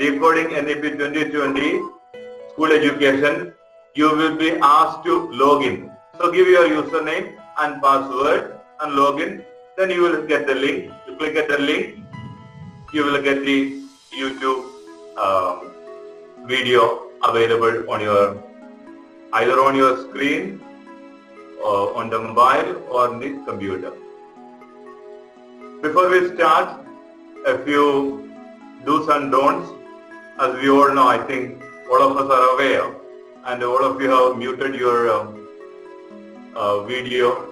Decoding NEP 2020 School Education, you will be asked to log in. So give your username and password and log in. Then you will get the link. You click at the link, you will get the YouTube video available on your either on your screen or on the mobile or on the computer. Before we start, a few do's and don'ts. As we all know, I think all of us are aware, and all of you have muted your video,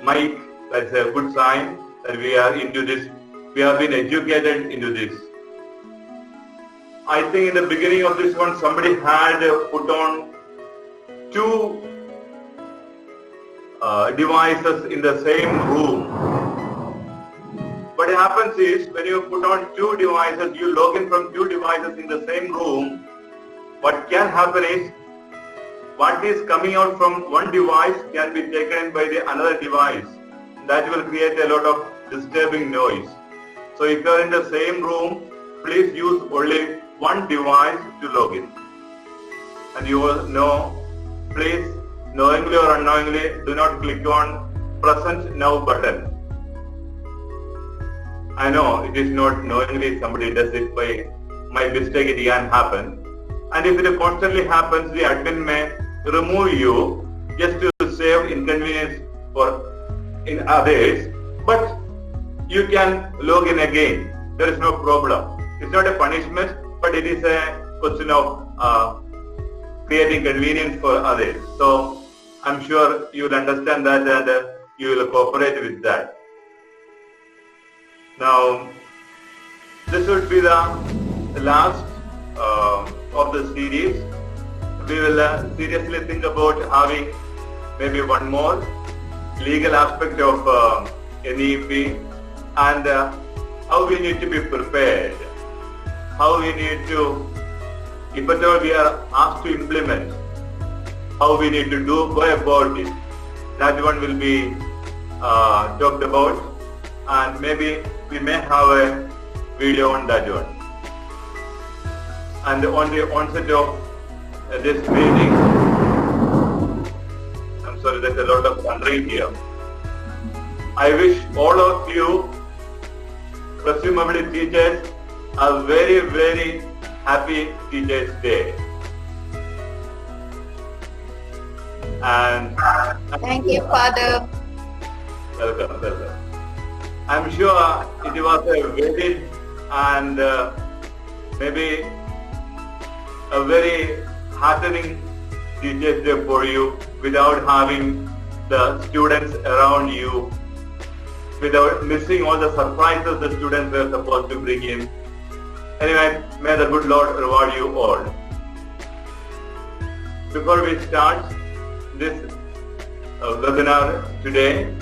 mic. That's a good sign that we are into this. We have been educated into this. I think in the beginning of this one, somebody had put on two devices in the same room. What happens is, when you put on two devices, you log in from two devices in the same room. What can happen is, what is coming out from one device can be taken by the another device. That will create a lot of disturbing noise. So if you are in the same room, please use only one device to log in. And you will know, please, knowingly or unknowingly, do not click on present now button. I know it is not knowingly, somebody does it by mistake, it can happen. And if it constantly happens, the admin may remove you just to save inconvenience for in others, but you can log in again. There is no problem. It's not a punishment, but it is a question of creating convenience for others. So I'm sure you will understand that and you will cooperate with that. Now, this would be the last of the series. We will seriously think about having maybe one more legal aspect of NEP and how we need to be prepared, how we need to, if at all we are asked to implement, how we need to go about it. That one will be talked about, and maybe we may have a video on that one. And on the onset of this meeting, I'm sorry, there's a lot of thundering here. I wish all of you, presumably teachers, a very, very happy Teachers' Day. And thank you, Father. Welcome, welcome. I'm sure it was a very and maybe a very heartening Teachers' Day for you, without having the students around you, without missing all the surprises the students were supposed to bring in. Anyway, may the good Lord reward you all. Before we start this webinar today,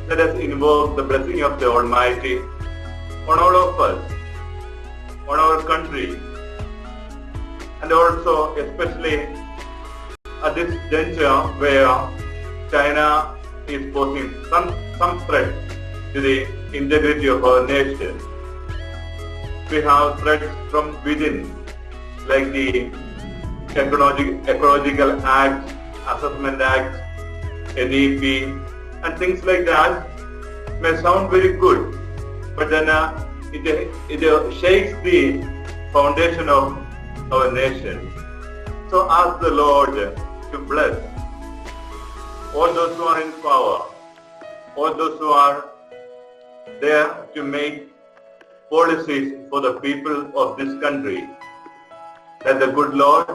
let us invoke the blessing of the Almighty on all of us, on our country, and also especially at this juncture where China is posing some threat to the integrity of our nation. We have threats from within, like the Ecological Act, Assessment Act, NEP, and things like that may sound very good, but then it shakes the foundation of our nation. So ask the Lord to bless all those who are in power, all those who are there to make policies for the people of this country, that the good Lord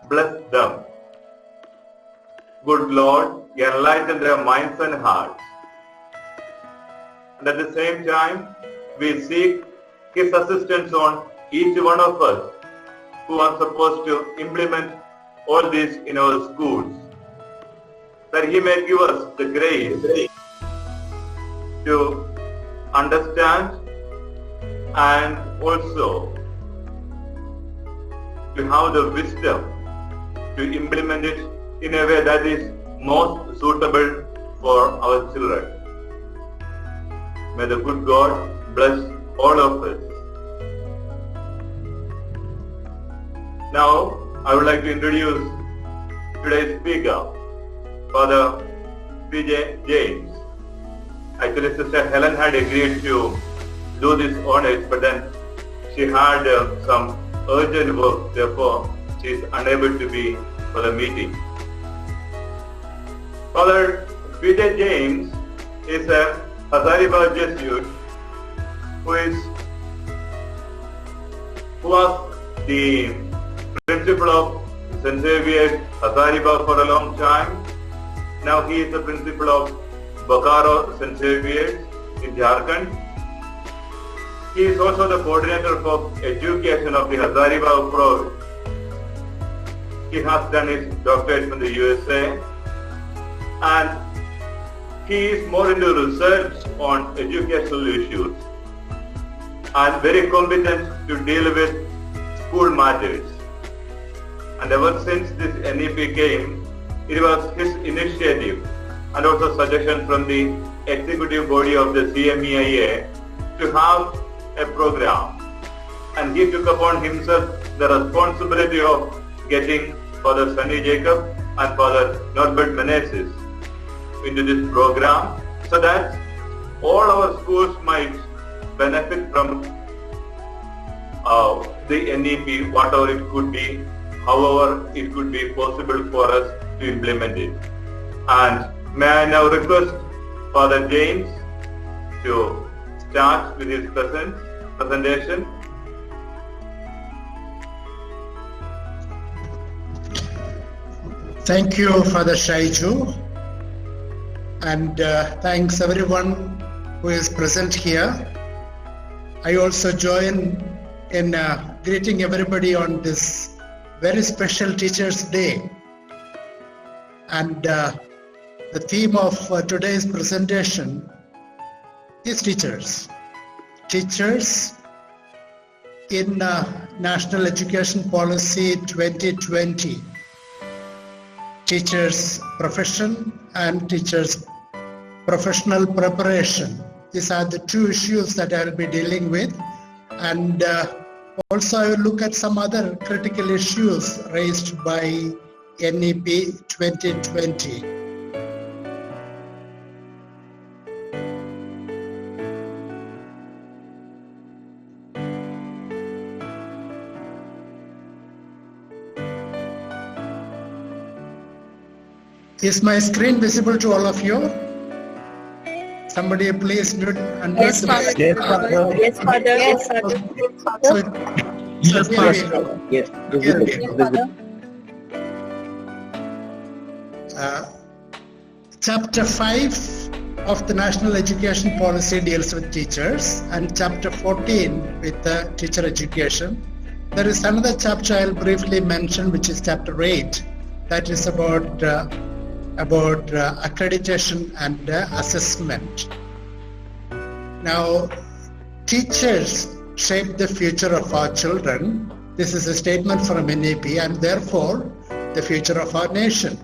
bless them. Good Lord, enlighten their minds and hearts. And at the same time, we seek His assistance on each one of us who are supposed to implement all this in our schools, that He may give us the grace to understand and also to have the wisdom to implement it in a way that is most suitable for our children. May the good God bless all of us. Now, I would like to introduce today's speaker, Father P.J. James. Actually, Sister Helen had agreed to do this honors, but then she had some urgent work, therefore she is unable to be for the meeting. Father P.J. James is a Hazaribagh Jesuit who was the principal of St. Xavier's Hazaribagh for a long time. Now he is the principal of Bokaro St. Xavier's in Jharkhand. He is also the coordinator for education of the Hazaribagh province. He has done his doctorate from the USA, and he is more into research on educational issues and very competent to deal with school matters. And ever since this NEP came, it was his initiative and also suggestion from the executive body of the CMEIA to have a program. And he took upon himself the responsibility of getting Father Sunny Jacob and Father Norbert Menezes into this program so that all our schools might benefit from the NEP, whatever it could be, however it could be possible for us to implement it. And may I now request Father James to start with his presentation. Thank you, Father Shaiju, and thanks everyone who is present here. I also join in greeting everybody on this very special Teachers' Day. And the theme of today's presentation is teachers. Teachers in National Education Policy 2020. Teachers' profession and teachers' professional preparation. These are the two issues that I will be dealing with. And also I will look at some other critical issues raised by NEP 2020. Is my screen visible to all of you? Somebody please mute and Yes, Father. Yes, Father. Yes, Father. Yes, Father. Yes, Yes, Father. Chapter 5 of the National Education Policy deals with teachers, and Chapter 14 with teacher education. There is another chapter I'll briefly mention, which is Chapter 8, that is about accreditation and assessment. Now, teachers shape the future of our children. This is a statement from NEP, and therefore the future of our nation.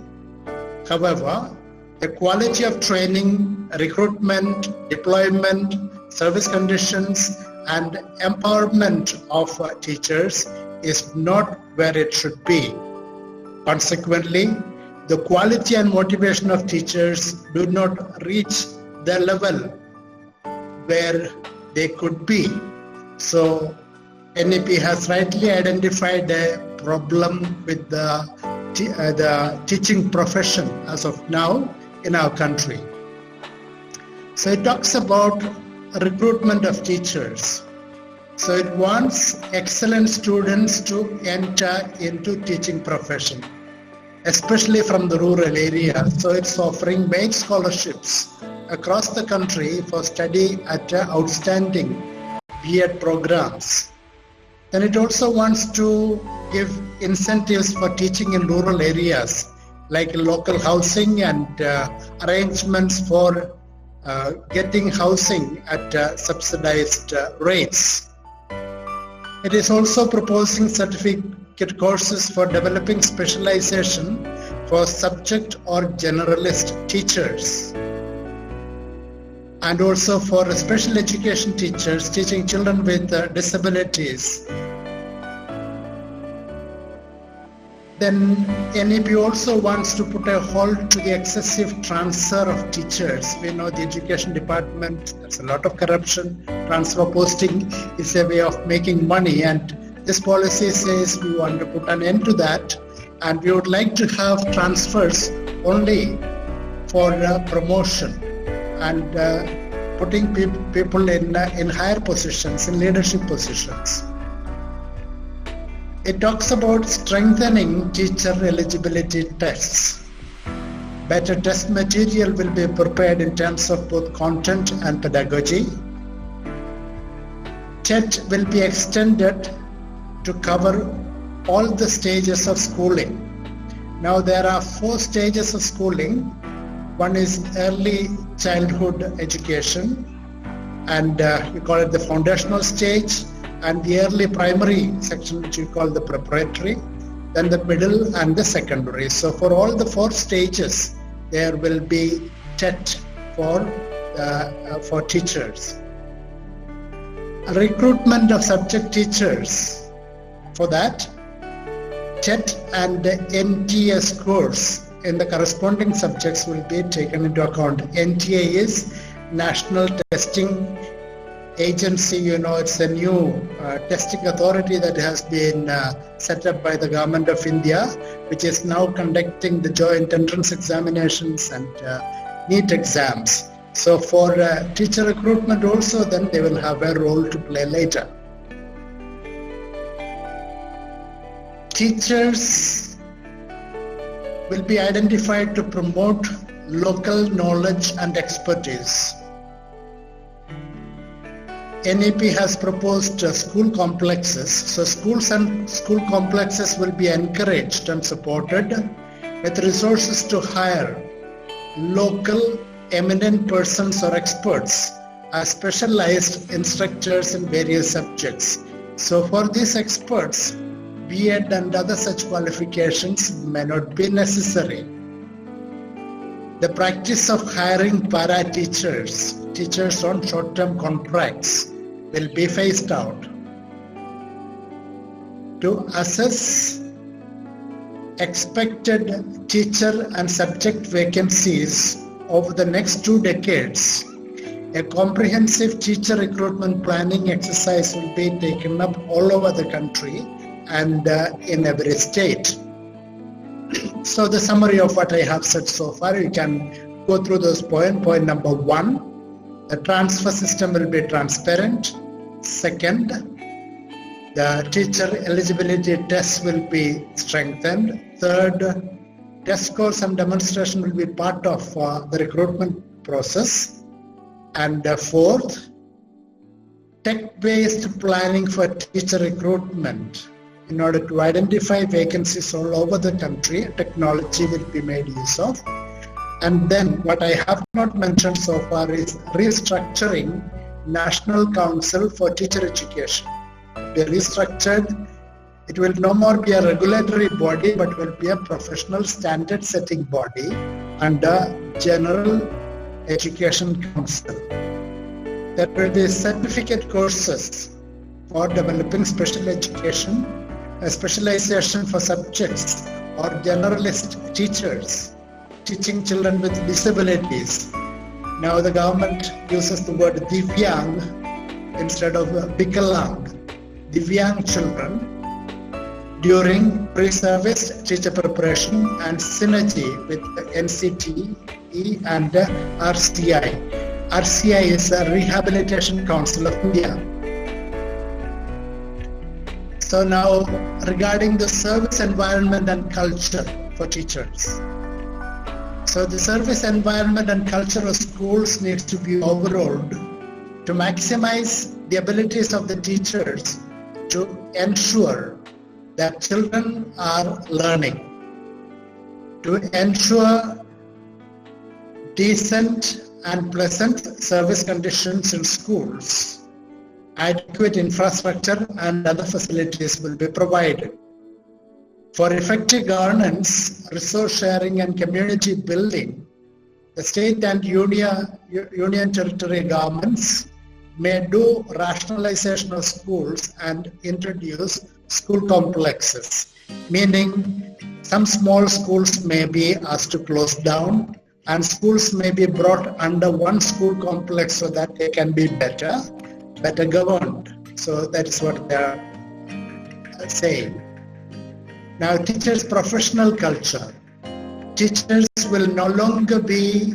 However, the quality of training, recruitment, deployment, service conditions, and empowerment of teachers is not where it should be. Consequently, the quality and motivation of teachers do not reach the level where they could be. So NEP has rightly identified a problem with the teaching profession as of now in our country. So it talks about recruitment of teachers. So it wants excellent students to enter into teaching profession, especially from the rural area. So it's offering main scholarships across the country for study at outstanding B.Ed programs. Then it also wants to give incentives for teaching in rural areas, like local housing and arrangements for getting housing at subsidized rates. It is also proposing certificate courses for developing specialization for subject or generalist teachers, and also for special education teachers teaching children with disabilities. Then NEP also wants to put a halt to the excessive transfer of teachers. We know the education department, there's a lot of corruption. Transfer posting is a way of making money, and this policy says we want to put an end to that, and we would like to have transfers only for promotion and putting people in higher positions, in leadership positions. It talks about strengthening teacher eligibility tests. Better test material will be prepared in terms of both content and pedagogy. TET will be extended to cover all the stages of schooling. Now there are 4 stages of schooling. One is early childhood education, and we call it the foundational stage, and the early primary section, which we call the preparatory, then the middle and the secondary. So for all the 4 stages, there will be TET for teachers. Recruitment of subject teachers. For that, TET and NTA scores in the corresponding subjects will be taken into account. NTA is National Testing Agency. It's a new testing authority that has been set up by the government of India, which is now conducting the joint entrance examinations and NEET exams. So for teacher recruitment also, then they will have a role to play later. Teachers will be identified to promote local knowledge and expertise. NEP has proposed school complexes. So schools and school complexes will be encouraged and supported with resources to hire local eminent persons or experts as specialized instructors in various subjects. So for these experts, B.Ed and other such qualifications may not be necessary. The practice of hiring para-teachers, teachers on short-term contracts, will be phased out. To assess expected teacher and subject vacancies over the next 2 decades, a comprehensive teacher recruitment planning exercise will be taken up all over the country and in every state. So the summary of what I have said so far, you can go through those points. Point number 1, the transfer system will be transparent. Second, the teacher eligibility tests will be strengthened. Third, test scores and demonstration will be part of the recruitment process. And fourth, tech-based planning for teacher recruitment. In order to identify vacancies all over the country, technology will be made use of. And then what I have not mentioned so far is restructuring National Council for Teacher Education. Be restructured. It will no more be a regulatory body, but will be a professional standard setting body under General Education Council. There will be certificate courses for developing special education, a specialization for subjects or generalist teachers teaching children with disabilities. Now the government uses the word Divyang instead of Bikalang. Divyang children during pre-service teacher preparation and synergy with the NCTE and RCI. RCI is the Rehabilitation Council of India. So now regarding the service environment and culture for teachers. So the service environment and culture of schools needs to be overhauled to maximize the abilities of the teachers to ensure that children are learning, to ensure decent and pleasant service conditions in schools. Adequate infrastructure and other facilities will be provided. For effective governance, resource sharing and community building, the state and union territory governments may do rationalization of schools and introduce school complexes, meaning Some small schools may be asked to close down, and schools may be brought under one school complex so that they can be better governed. So that is what they are saying. Now, teachers' professional culture. Teachers will no longer be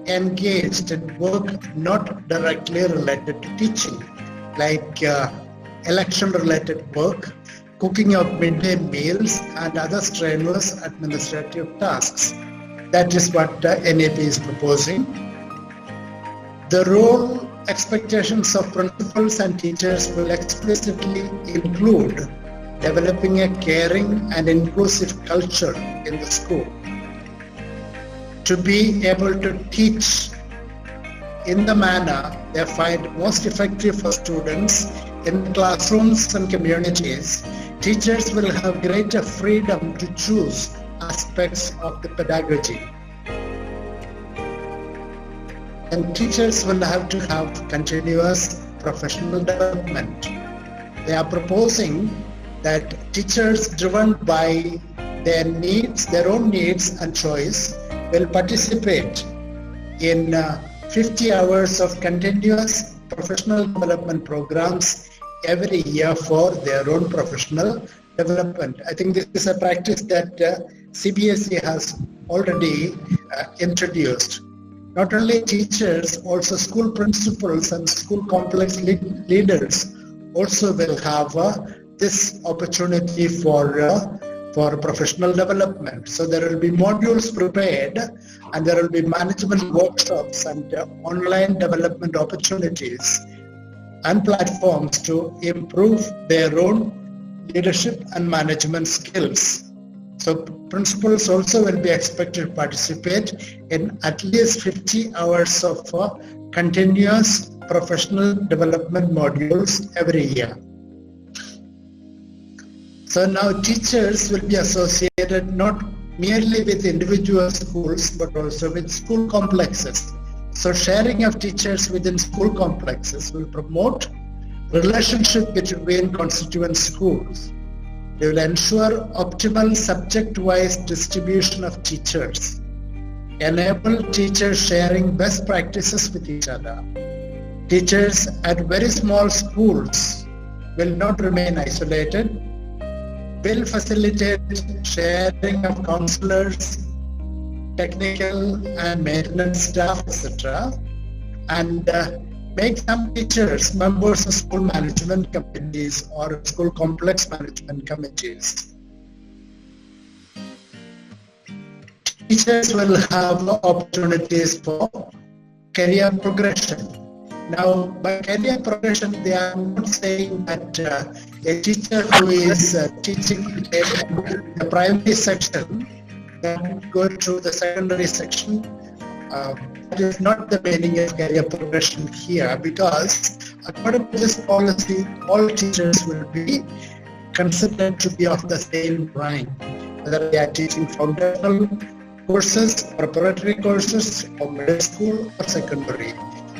engaged in work not directly related to teaching, like election-related work, cooking of midday meals, and other strenuous administrative tasks. That is what the NEP is proposing. The role expectations of principals and teachers will explicitly include developing a caring and inclusive culture in the school. To be able to teach in the manner they find most effective for students in classrooms and communities, teachers will have greater freedom to choose aspects of the pedagogy. And teachers will have to have continuous professional development. They are proposing that teachers driven by their needs, their own needs and choice, will participate in 50 hours of continuous professional development programs every year for their own professional development. I think this is a practice that CBSE has already introduced. Not only teachers, also school principals and school complex leaders also will have this opportunity for professional development. So there will be modules prepared, and there will be management workshops and online development opportunities and platforms to improve their own leadership and management skills. So principals also will be expected to participate in at least 50 hours of continuous professional development modules every year. So now teachers will be associated not merely with individual schools, but also with school complexes. So sharing of teachers within school complexes will promote relationship between constituent schools. They will ensure optimal subject-wise distribution of teachers, enable teachers sharing best practices with each other. Teachers at very small schools will not remain isolated, will facilitate sharing of counselors, technical and maintenance staff, etc., and make some teachers members of school management committees or school complex management committees. Teachers will have opportunities for career progression. Now, by career progression, they are not saying that a teacher who is teaching the primary section can go to the secondary section. That is not the meaning of career progression here, because according to this policy, all teachers will be considered to be of the same rank, whether they are teaching foundational courses, preparatory courses, or middle school or secondary.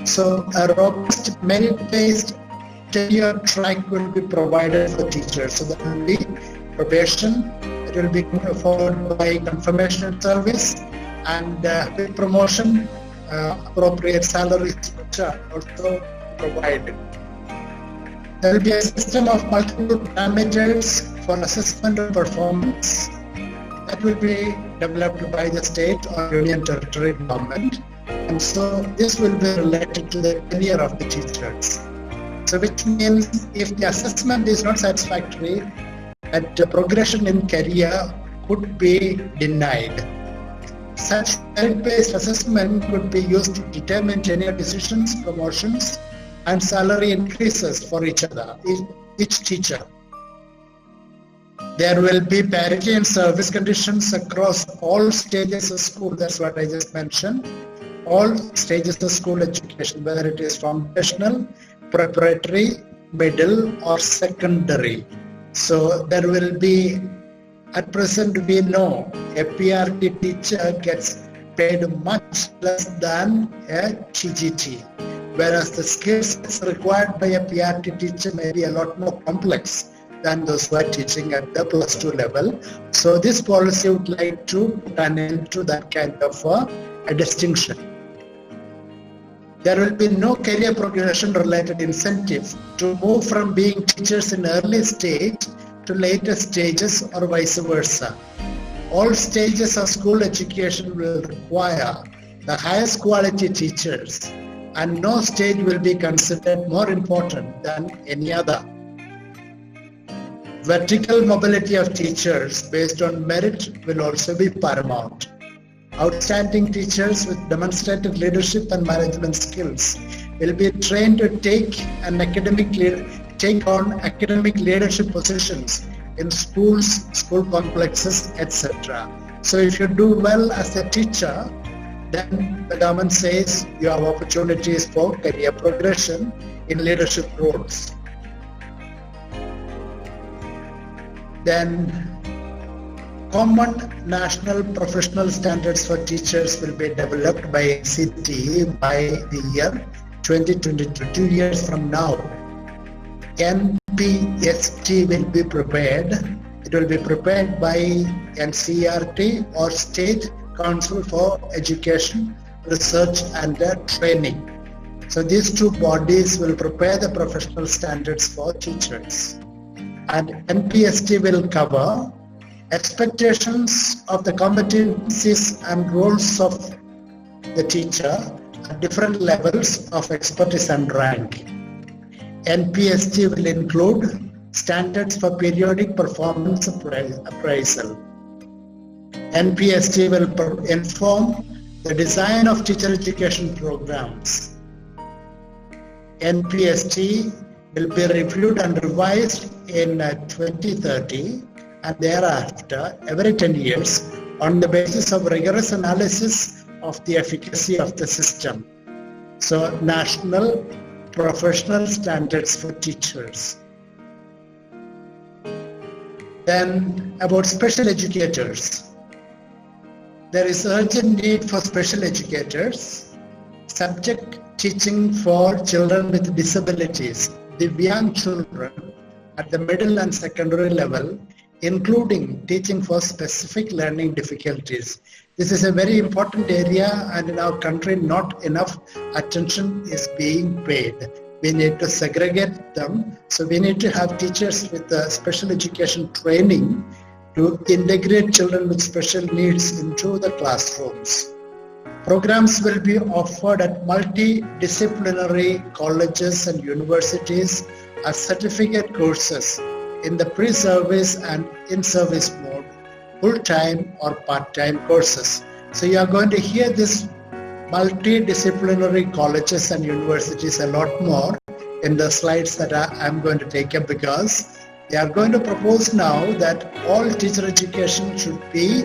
So a robust merit-based tenure track will be provided for teachers. So there will be probation, it will be followed by confirmation service, and with promotion, appropriate salaries which are also provided. There will be a system of multiple parameters for assessment of performance that will be developed by the state or union territory government. And so this will be related to the tenure of the teachers. So which means if the assessment is not satisfactory, that progression in career could be denied. Such merit-based assessment could be used to determine tenure decisions, promotions, and salary increases for each teacher. There will be parity in service conditions across all stages of school. That's what I just mentioned. All stages of school education, whether it is foundational, preparatory, middle, or secondary. So there will be, at present we know, a PRT teacher gets paid much less than a TGT, whereas the skills required by a PRT teacher may be a lot more complex than those who are teaching at the plus 2 level. So this policy would like to turn into that kind of a distinction. There will be no career progression related incentive to move from being teachers in early stage to later stages or vice versa. All stages of school education will require the highest quality teachers, and no stage will be considered more important than any other. Vertical mobility of teachers based on merit will also be paramount. Outstanding teachers with demonstrated leadership and management skills will be trained to take on academic leadership positions in schools, school complexes, etc. So if you do well as a teacher, then the government says you have opportunities for career progression in leadership roles. Then common national professional standards for teachers will be developed by NCT by the year 2022, 2 years from now. NPST will be prepared. It will be prepared by NCERT or State Council for Education, Research and Training. So these two bodies will prepare the professional standards for teachers. And NPST will cover expectations of the competencies and roles of the teacher at different levels of expertise and rank. NPST will include standards for periodic performance appraisal. NPST will inform the design of teacher education programs. NPST will be reviewed and revised in 2030 and thereafter every 10 years on the basis of rigorous analysis of the efficacy of the system. So, national professional standards for teachers. Then about special educators. There is urgent need for special educators, subject teaching for children with disabilities, the young children at the middle and secondary level, including teaching for specific learning difficulties. This is a very important area, and in our country not enough attention is being paid. We need to segregate them, so we need to have teachers with special education training to integrate children with special needs into the classrooms. Programs will be offered at multidisciplinary colleges and universities as certificate courses in the pre-service and in-service mode, full-time or part-time courses. So you are going to hear this multidisciplinary colleges and universities a lot more in the slides that I'm going to take up, because they are going to propose now that all teacher education should be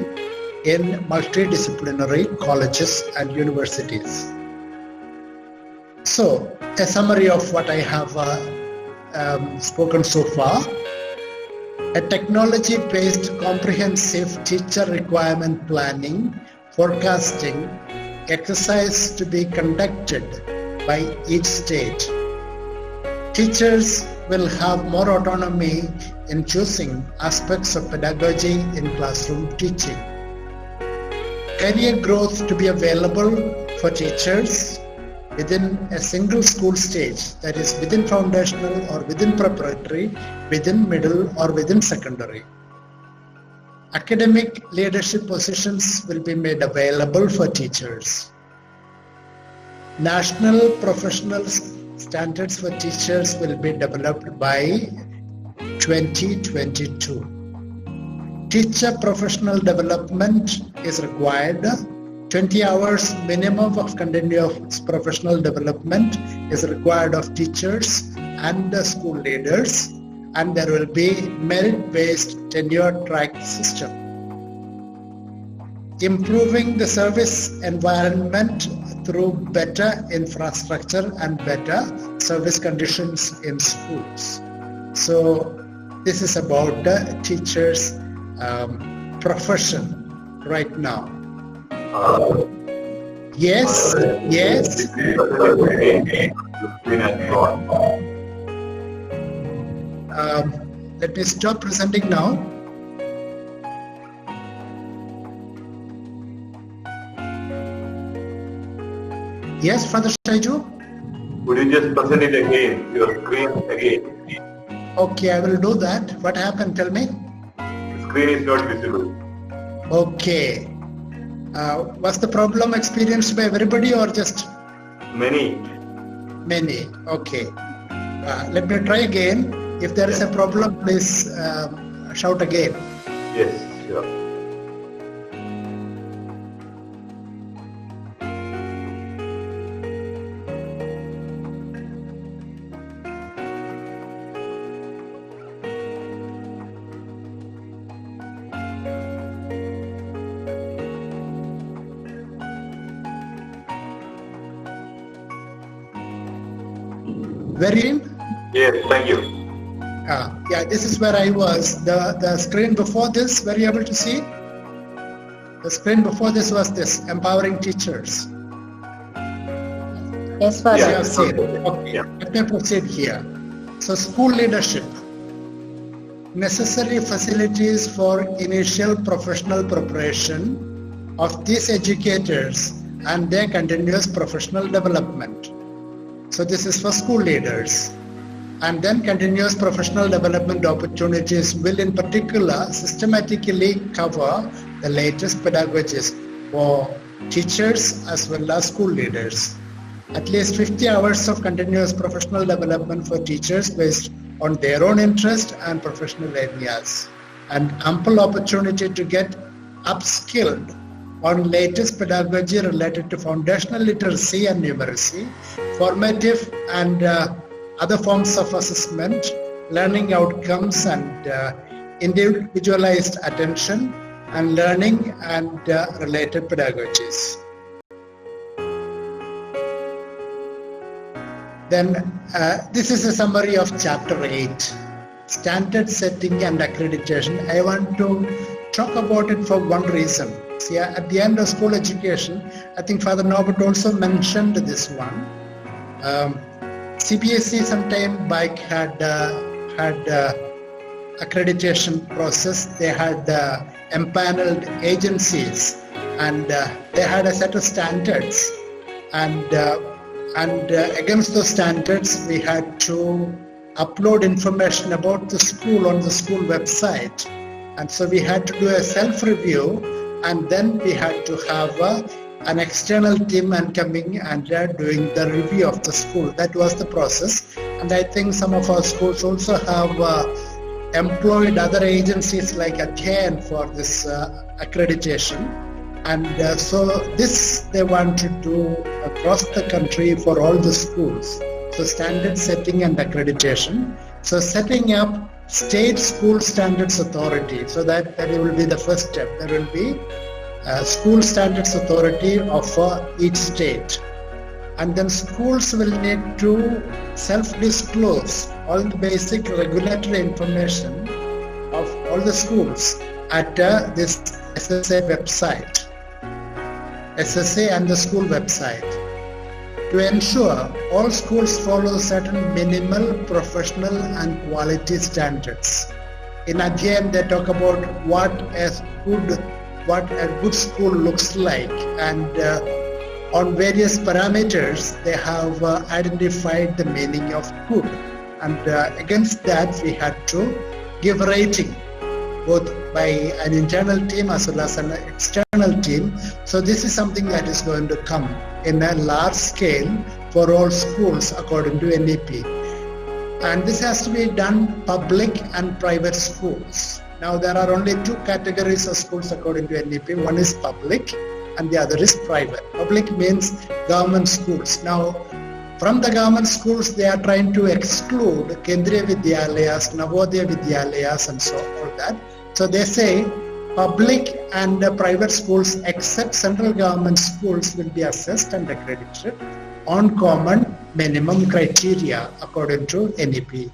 in multidisciplinary colleges and universities. So, a summary of what I have spoken so far. A technology-based comprehensive teacher requirement planning, forecasting exercise to be conducted by each state. Teachers will have more autonomy in choosing aspects of pedagogy in classroom teaching. Career growth to be available for teachers within a single school stage, that is within foundational or within preparatory, within middle or within secondary. Academic leadership positions will be made available for teachers. National professional standards for teachers will be developed by 2022. Teacher professional development is required. 20 hours minimum of continuous professional development is required of teachers and the school leaders, and there will be merit-based tenure track system. Improving the service environment through better infrastructure and better service conditions in schools. So this is about the teachers' profession right now. Yes. let me stop presenting now. Yes, Father Shaiju? Would you just present it again, your screen again? Okay, I will do that. What happened? Tell me. The screen is not visible. Okay. Was the problem experienced by everybody or just? Many. Many. Okay. Let me try again. If there is a problem, please shout again. Yes, sure. Very. Yes, thank you. Yeah, this is where I was. The screen before this, were you able to see? The screen before this was this, empowering teachers. Yes, Father. You have seen. okay. Okay, Yeah. let me proceed here. So school leadership. Necessary facilities for initial professional preparation of these educators and their continuous professional development. So this is for school leaders. And then continuous professional development opportunities will in particular systematically cover the latest pedagogies for teachers as well as school leaders. At least 50 hours of continuous professional development for teachers based on their own interest and professional areas, and ample opportunity to get upskilled on latest pedagogy related to foundational literacy and numeracy, formative and other forms of assessment, learning outcomes and individualized attention, and learning and related pedagogies. Then this is a summary of chapter 8, standard setting and accreditation. I want to talk about it for one reason. See, at the end of school education, I think Father Norbert also mentioned this one. CBSE some time back had accreditation process. They had empaneled agencies, and they had a set of standards, and against those standards we had to upload information about the school on the school website, and so we had to do a self-review, and then we had to have an external team and coming and doing the review of the school. That was the process, and I think some of our schools also have employed other agencies like Adhyan for this accreditation. And so this they want to do across the country for all the schools. So standard setting and accreditation. So setting up state school standards authority. So that will be the first step. There will be school standards authority of each state. And then schools will need to self-disclose all the basic regulatory information of all the schools at this SSA website. SSA and the school website, to ensure all schools follow certain minimal professional and quality standards. In Adhyan, they talk about what a good school looks like, and on various parameters they have identified the meaning of good, and against that we had to give rating, both by an internal team as well as an external team. So this is something that is going to come in a large scale for all schools according to NEP. And this has to be done public and private schools. Now there are only two categories of schools according to NEP. One is public and the other is private. Public means government schools. Now from the government schools they are trying to exclude Kendriya Vidyalayas, Navodaya Vidyalayas and so all that. So they say public and private schools except central government schools will be assessed and accredited on common minimum criteria according to NEP.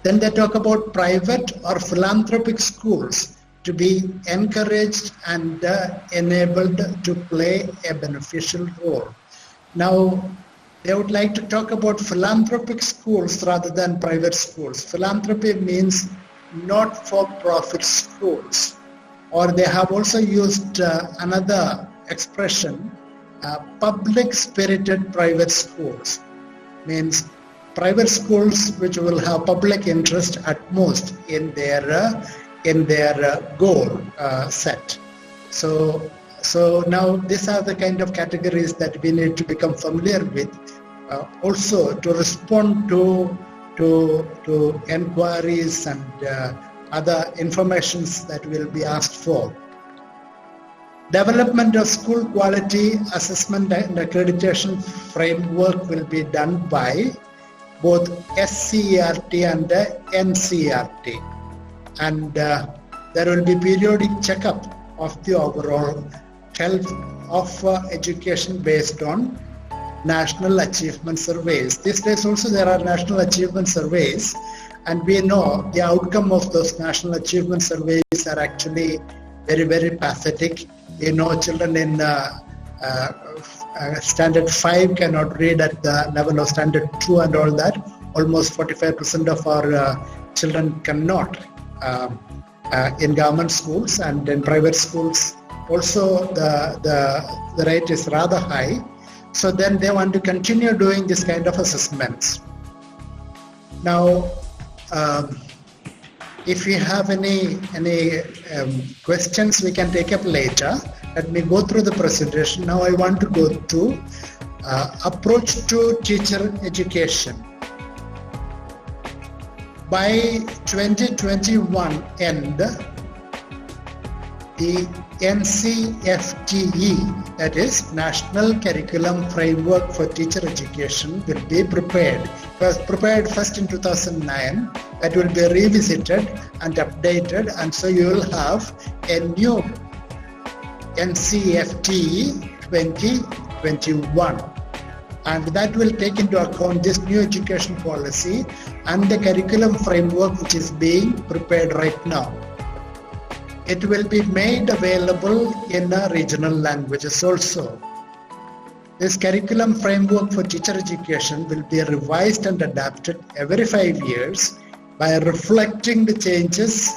Then they talk about private or philanthropic schools to be encouraged and enabled to play a beneficial role. Now, they would like to talk about philanthropic schools rather than private schools. Philanthropy means not-for-profit schools, or they have also used another expression, public-spirited private schools. Means private schools which will have public interest at most in their goal set. So now these are the kind of categories that we need to become familiar with, also to respond to inquiries and other informations that will be asked for. Development of school quality assessment and accreditation framework will be done by both SCERT and NCERT, and there will be periodic checkup of the overall health of education based on national achievement surveys. These days also there are national achievement surveys, and we know the outcome of those national achievement surveys are actually very, very pathetic. You know, children in standard 5 cannot read at the level of standard 2 and all that. Almost 45% of our children cannot in government schools, and in private schools also the rate is rather high. So then they want to continue doing this kind of assessments. Now, if you have any questions, we can take up later. Let me go through the presentation. Now I want to go to approach to teacher education. By 2021 end, the NCFTE, that is National Curriculum Framework for Teacher Education, will be prepared. It was prepared first in 2009. That will be revisited and updated, and so you will have a new NCFTE 2021. And that will take into account this new education policy and the curriculum framework which is being prepared right now. It will be made available in regional languages also. This curriculum framework for teacher education will be revised and adapted every 5 years by reflecting the changes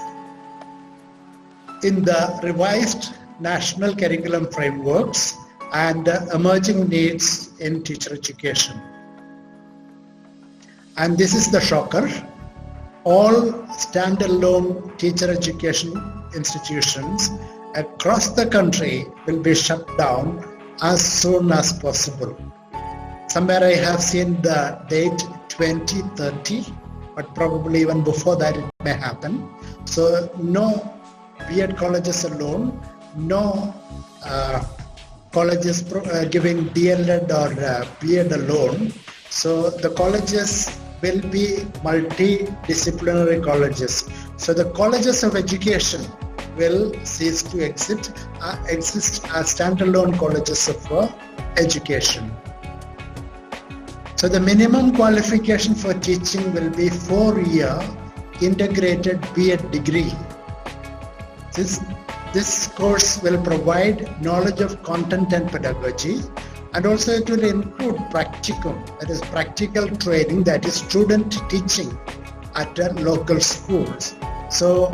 in the revised national curriculum frameworks and emerging needs in teacher education. And this is the shocker. All standalone teacher education institutions across the country will be shut down as soon as possible. Somewhere I have seen the date 2030, but probably even before that it may happen. So no B.Ed colleges alone, no colleges giving DLED or B.Ed alone. So the colleges will be multidisciplinary colleges. So the colleges of education will cease to exist as standalone colleges of education. So the minimum qualification for teaching will be 4-year integrated B.Ed degree. This course will provide knowledge of content and pedagogy, and also it will include practicum, that is practical training, that is student teaching at local schools. So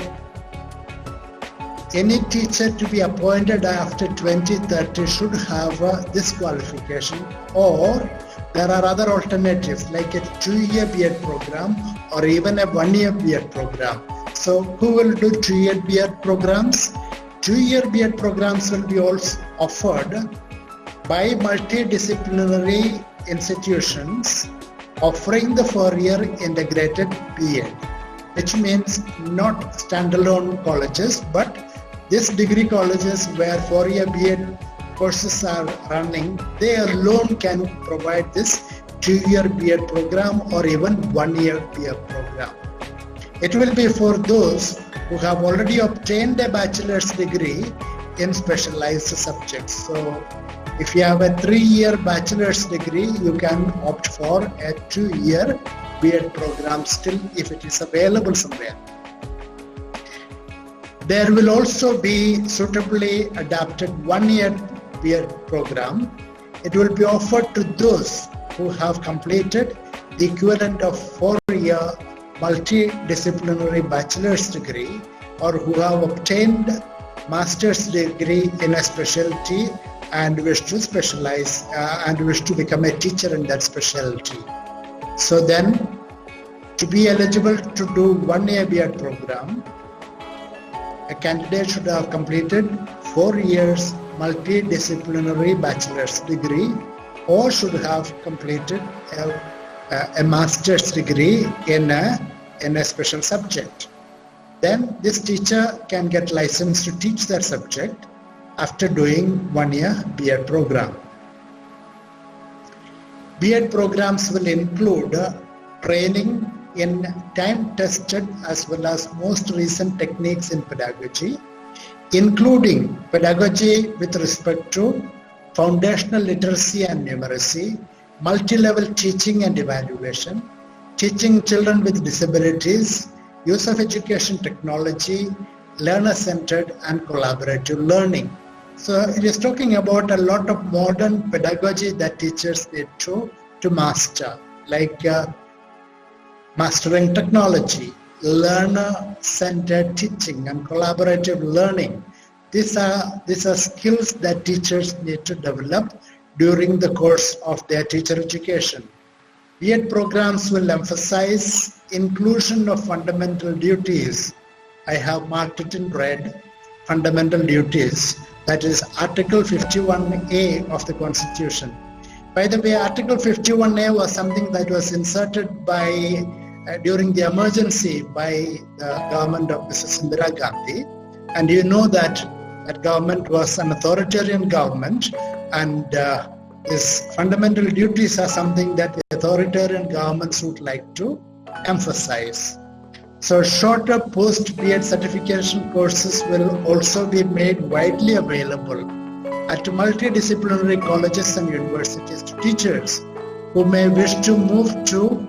any teacher to be appointed after 2030 should have this qualification, or there are other alternatives like a 2-year B.Ed program or even a 1-year B.Ed program. So who will do 2-year B.Ed programs? 2-year B.Ed programs will be also offered by multidisciplinary institutions offering the 4-year integrated B.Ed, which means not standalone colleges, but these degree colleges where 4-year B.Ed courses are running, they alone can provide this 2-year B.Ed program or even 1-year B.Ed program. It will be for those who have already obtained a bachelor's degree in specialized subjects. So if you have a 3-year bachelor's degree, you can opt for a 2-year B.Ed program still if it is available somewhere. There will also be suitably adapted 1-year B.Ed program. It will be offered to those who have completed the equivalent of 4-year multidisciplinary bachelor's degree or who have obtained master's degree in a specialty and wish to specialize and wish to become a teacher in that specialty. So then, to be eligible to do 1-year B.Ed program, a candidate should have completed 4 years multidisciplinary bachelor's degree or should have completed a master's degree in a special subject. Then this teacher can get licensed to teach that subject after doing 1-year B.Ed program. B.Ed programs will include training in time-tested as well as most recent techniques in pedagogy, including pedagogy with respect to foundational literacy and numeracy, multi-level teaching and evaluation, teaching children with disabilities, use of education technology, learner-centered and collaborative learning. So it is talking about a lot of modern pedagogy that teachers need to master, like mastering technology, learner-centered teaching and collaborative learning. These are skills that teachers need to develop during the course of their teacher education. B.Ed programs will emphasize inclusion of fundamental duties. I have marked it in red, fundamental duties. That is Article 51A of the Constitution. By the way, Article 51A was something that was inserted during the emergency by the government of Mrs. Indira Gandhi. And you know that government was an authoritarian government, and these fundamental duties are something that the authoritarian governments would like to emphasize. So shorter post-B.Ed certification courses will also be made widely available at multidisciplinary colleges and universities to teachers who may wish to move to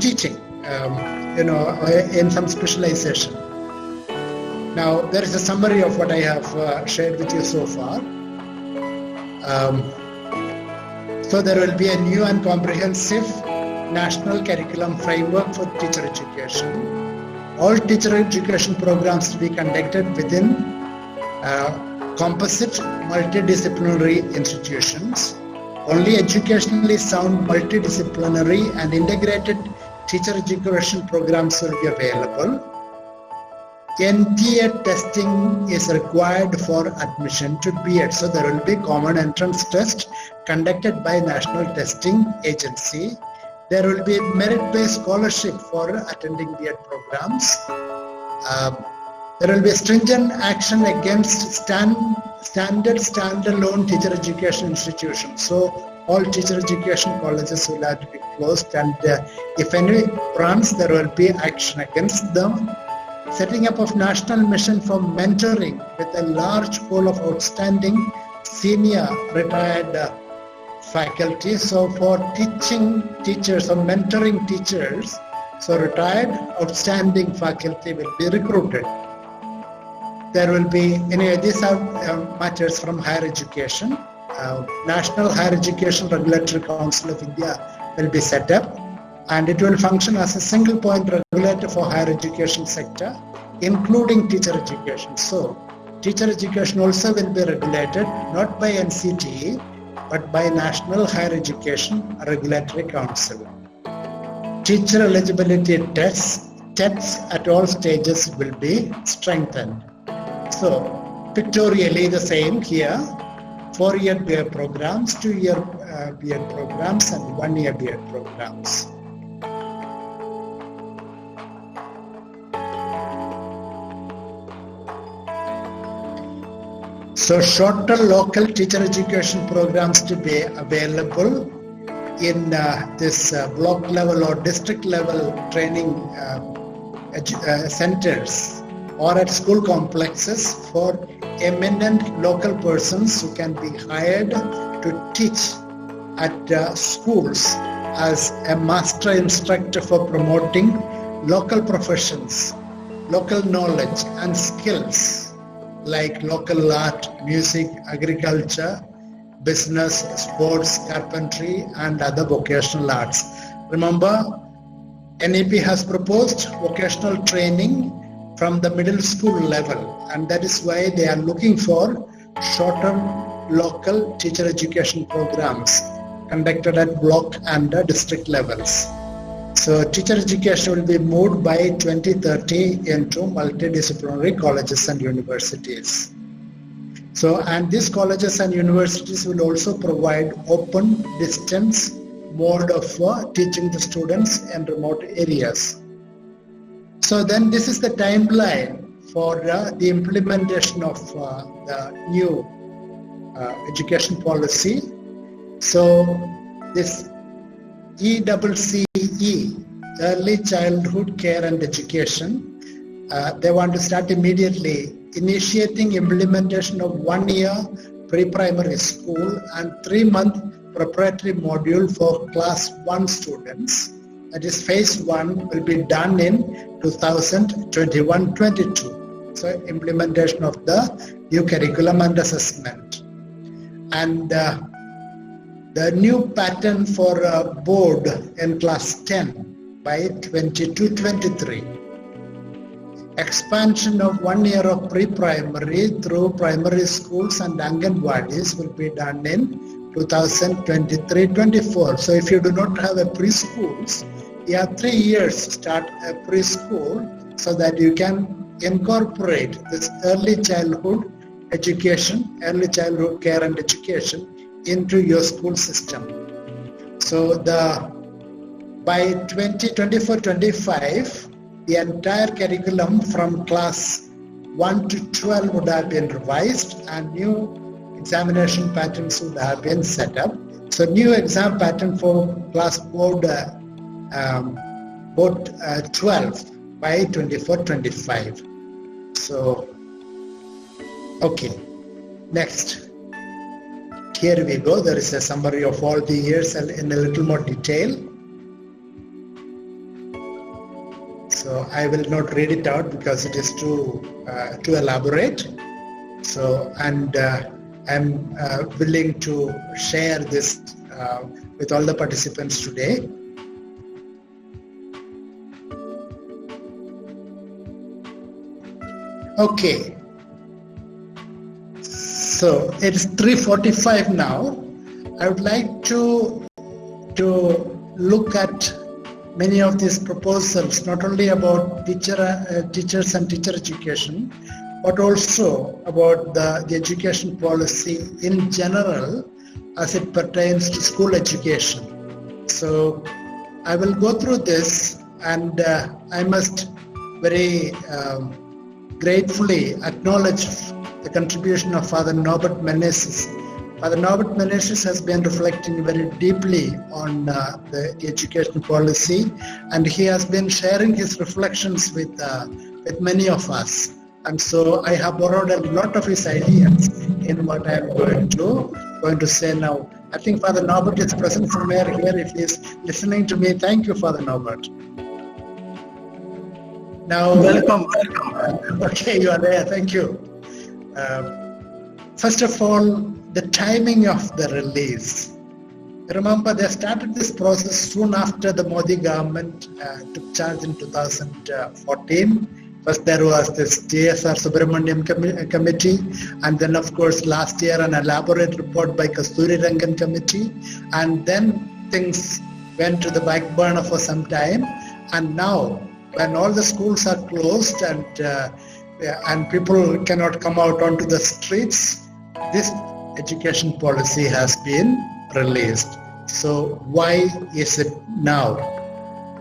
teaching, in some specialization. Now, there is a summary of what I have shared with you so far. So there will be a new and comprehensive national curriculum framework for teacher education. All teacher education programs to be conducted within composite multidisciplinary institutions. Only educationally sound multidisciplinary and integrated teacher education programs will be available. NTA testing is required for admission to B.Ed. So there will be common entrance test conducted by National Testing Agency. There will be merit-based scholarship for attending B.Ed programs. There will be stringent action against standalone teacher education institutions. So all teacher education colleges will have to be closed, and if any runs, there will be action against them. Setting up of national mission for mentoring with a large pool of outstanding senior retired faculty. So for teaching teachers or mentoring teachers, so retired outstanding faculty will be recruited. There will be, these are matters from higher education. National Higher Education Regulatory Council of India will be set up, and it will function as a single point regulator for higher education sector, including teacher education. So teacher education also will be regulated not by NCTE, but by National Higher Education Regulatory Council. Teacher eligibility tests at all stages will be strengthened. So pictorially the same here, 4-year B.Ed programs, 2-year B.Ed programs, and 1-year B.Ed programs. So shorter local teacher education programs to be available in this block level or district level training centers or at school complexes for eminent local persons who can be hired to teach at schools as a master instructor for promoting local professions local knowledge and skills like local art, music, agriculture, business, sports, carpentry, and other vocational arts. Remember, NEP has proposed vocational training from the middle school level, and that is why they are looking for short-term local teacher education programs conducted at block and district levels. So teacher education will be moved by 2030 into multidisciplinary colleges and universities. So, and these colleges and universities will also provide open distance mode of teaching the students in remote areas. So then this is the timeline for the implementation of the new education policy. So this ECCE, Early Childhood Care and Education, they want to start immediately initiating implementation of 1 year pre-primary school and 3-month preparatory module for class 1 students. That is phase 1 will be done in 2021-22. So implementation of the new curriculum and assessment. And the new pattern for board in class 10 by 22-23. Expansion of 1 year of pre-primary through primary schools and Anganwadis will be done in 2023-24. So if you do not have a preschools, you have 3 years to start a preschool so that you can incorporate this early childhood education, early childhood care and education into your school system. So by 2024-25, the entire curriculum from class 1 to 12 would have been revised and new examination patterns would have been set up. So new exam pattern for class board 12 by 24-25. So, okay, next. Here we go. There is a summary of all the years in a little more detail. So I will not read it out because it is too elaborate. So, and I'm willing to share this with all the participants today. Okay. So it's 3:45 now. I would like to look at many of these proposals, not only about teachers and teacher education, but also about the education policy in general as it pertains to school education. So I will go through this, and I must very gratefully acknowledge the contribution of Father Norbert Menezes. Father Norbert Menezes has been reflecting very deeply on the education policy, and he has been sharing his reflections with many of us. And so I have borrowed a lot of his ideas in what I am going to say now. I think Father Norbert is present somewhere here. If he is listening to me, thank you, Father Norbert. Now, welcome. Okay, you are there. Thank you. First of all, the timing of the release. Remember, they started this process soon after the Modi government took charge in 2014. First, there was this JSR Subramaniam committee, and then, of course, last year an elaborate report by Kasturi Rangan committee, and then things went to the back burner for some time, and now, when all the schools are closed and people cannot come out onto the streets, this education policy has been released. So why is it now?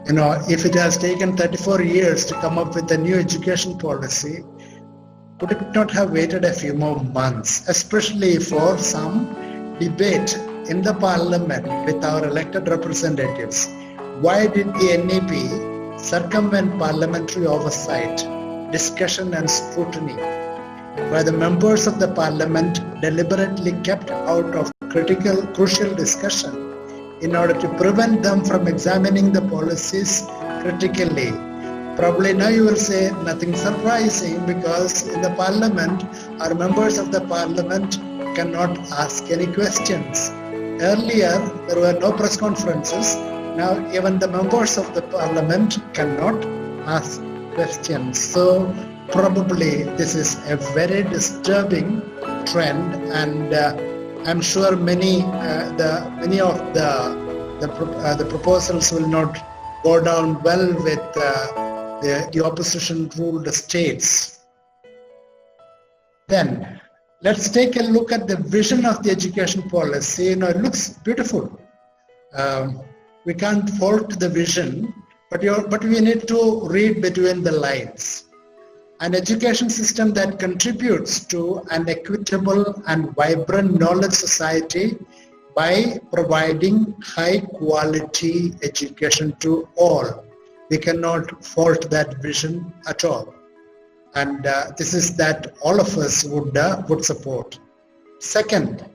You know, if it has taken 34 years to come up with a new education policy, would it not have waited a few more months, especially for some debate in the parliament with our elected representatives? Why did the NEP circumvent parliamentary oversight, discussion and scrutiny, where the members of the parliament deliberately kept out of crucial discussion in order to prevent them from examining the policies critically Probably now you will say nothing surprising, because in the parliament, our members of the parliament cannot ask any questions. Earlier, there were no press conferences. Now even the members of the parliament cannot ask questions. So probably this is a very disturbing trend, and I'm sure many of the proposals will not go down well with the opposition ruled states. Then let's take a look at the vision of the education policy. It looks beautiful. We can't fault the vision, but we need to read between the lines. An education system that contributes to an equitable and vibrant knowledge society by providing high quality education to all. We cannot fault that vision at all. And this is that all of us would support. Second,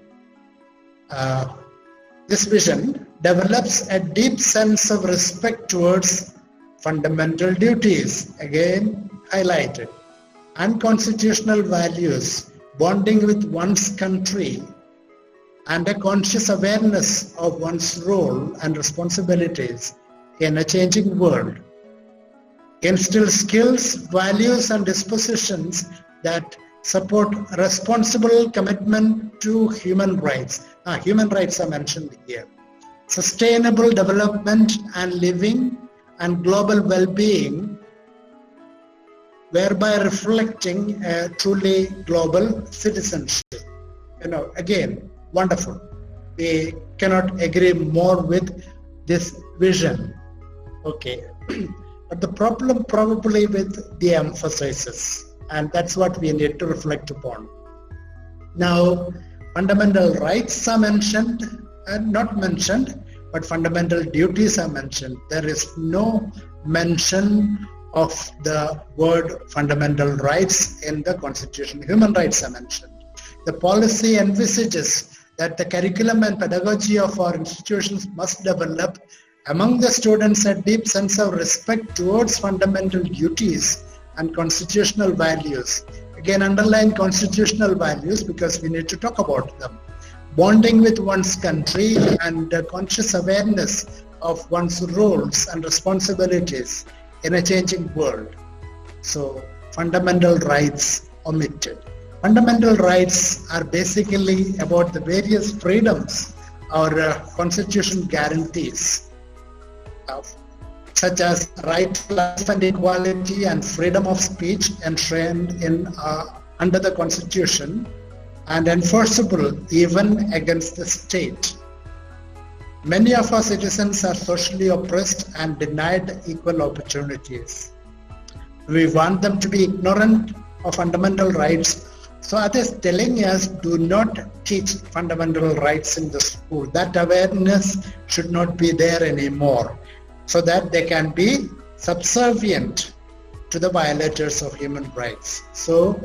this vision develops a deep sense of respect towards fundamental duties, again highlighted, and constitutional values, bonding with one's country, and a conscious awareness of one's role and responsibilities in a changing world. Instill skills, values, and dispositions that support responsible commitment to human rights. Human rights are mentioned here. Sustainable development and living and global well-being, whereby reflecting a truly global citizenship. Again, wonderful. We cannot agree more with this vision. Okay. But the problem probably with the emphasis, and that's what we need to reflect upon. Now, fundamental rights are mentioned, not mentioned, but fundamental duties are mentioned. There is no mention of the word fundamental rights in the Constitution. Human rights are mentioned. The policy envisages that the curriculum and pedagogy of our institutions must develop among the students a deep sense of respect towards fundamental duties and constitutional values. Again, underline constitutional values because we need to talk about them. Bonding with one's country and a conscious awareness of one's roles and responsibilities in a changing world. So, fundamental rights omitted. Fundamental rights are basically about the various freedoms our Constitution guarantees, such as right to life and equality and freedom of speech enshrined in under the Constitution and enforceable even against the state. Many of our citizens are socially oppressed and denied equal opportunities. We want them to be ignorant of fundamental rights. So others telling us do not teach fundamental rights in the school. That awareness should not be there anymore, so that they can be subservient to the violators of human rights. So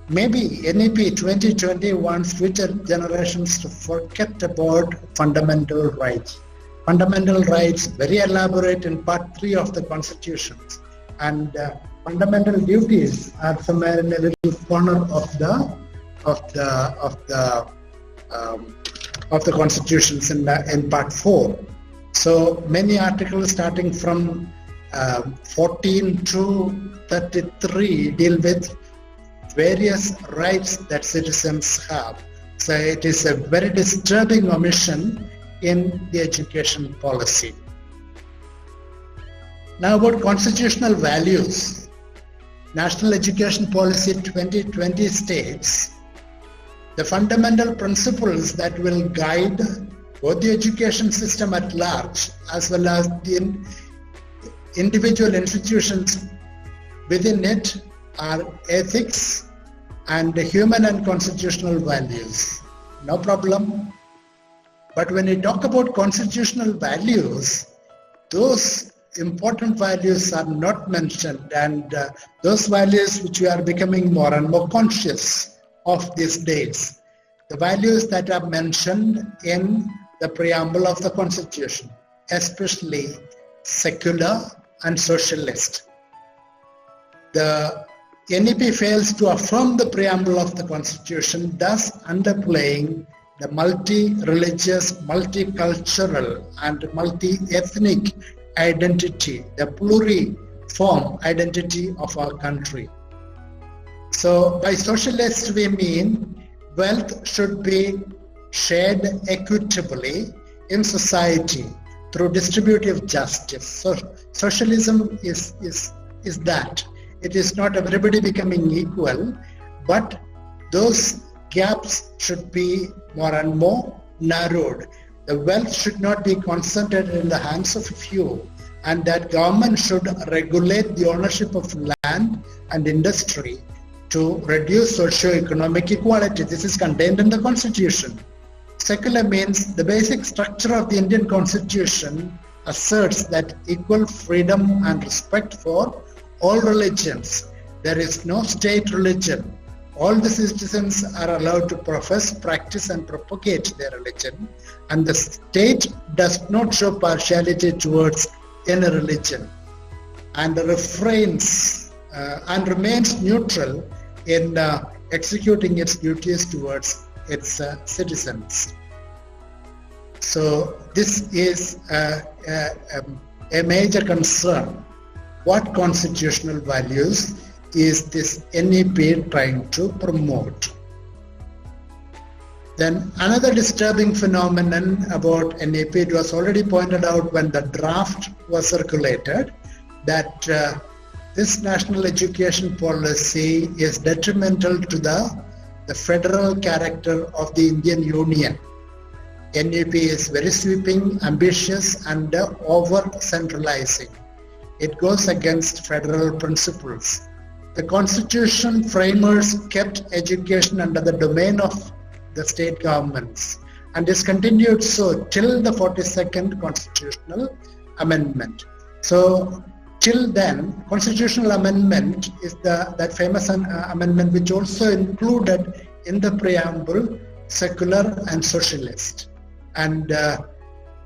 maybe NEP 2020 wants future generations to forget about fundamental rights. Fundamental rights, very elaborate in Part 3 of the Constitution, and fundamental duties are somewhere in a little corner of the Constitutions in Part 4. So many articles starting from 14 to 33 deal with various rights that citizens have. So it is a very disturbing omission in the education policy. Now about constitutional values. National Education Policy 2020 states the fundamental principles that will guide both the education system at large as well as the individual institutions within it are ethics and human and constitutional values. No problem. But when we talk about constitutional values, those important values are not mentioned, and those values which we are becoming more and more conscious of these days, the values that are mentioned in the preamble of the Constitution, especially secular and socialist. the NEP fails to affirm the preamble of the Constitution, thus underplaying the multi-religious, multicultural and multi-ethnic identity, the pluriform identity of our country. So by socialist we mean wealth should be shared equitably in society through distributive justice. So socialism is that. It is not everybody becoming equal, but those gaps should be more and more narrowed. The wealth should not be concentrated in the hands of a few, and that government should regulate the ownership of land and industry to reduce socio-economic equality. This is contained in the Constitution. Secular means the basic structure of the Indian Constitution asserts that equal freedom and respect for all religions. There is no state religion. All the citizens are allowed to profess, practice and propagate their religion, and the state does not show partiality towards any religion, and refrains and remains neutral in executing its duties towards its citizens. So this is a major concern. What constitutional values is this NEP trying to promote? Then another disturbing phenomenon about NEP, it was already pointed out when the draft was circulated, that this national education policy is detrimental to the federal character of the Indian Union. NEP is very sweeping, ambitious and over-centralizing. It goes against federal principles. The Constitution framers kept education under the domain of the state governments, and is continued so till the 42nd Constitutional Amendment. So till then, Constitutional Amendment is that famous amendment which also included in the preamble secular and socialist. And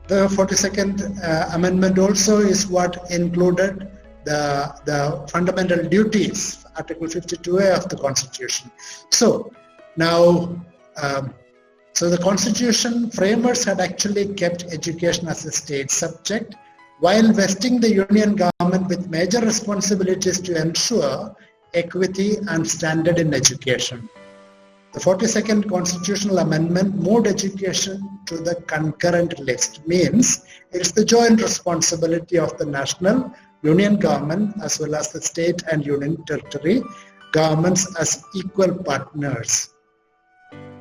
the 42nd Amendment also is what included the fundamental duties, Article 52A of the Constitution. So now, so the Constitution framers had actually kept education as a state subject, while vesting the Union government with major responsibilities to ensure equity and standard in education. The 42nd Constitutional Amendment moved education to the concurrent list, means it's the joint responsibility of the national Union government as well as the state and union territory governments as equal partners.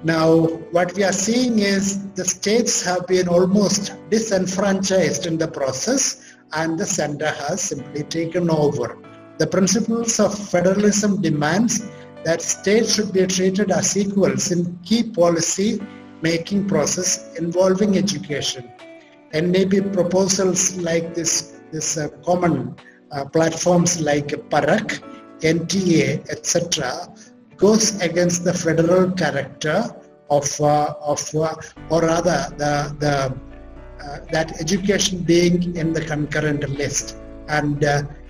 Now, what we are seeing is the states have been almost disenfranchised in the process, and the center has simply taken over. The principles of federalism demands that states should be treated as equals in key policy making process involving education. And maybe proposals like this common platforms like PARAC, NTA, etc., goes against the federal character of or rather that education being in the concurrent list. And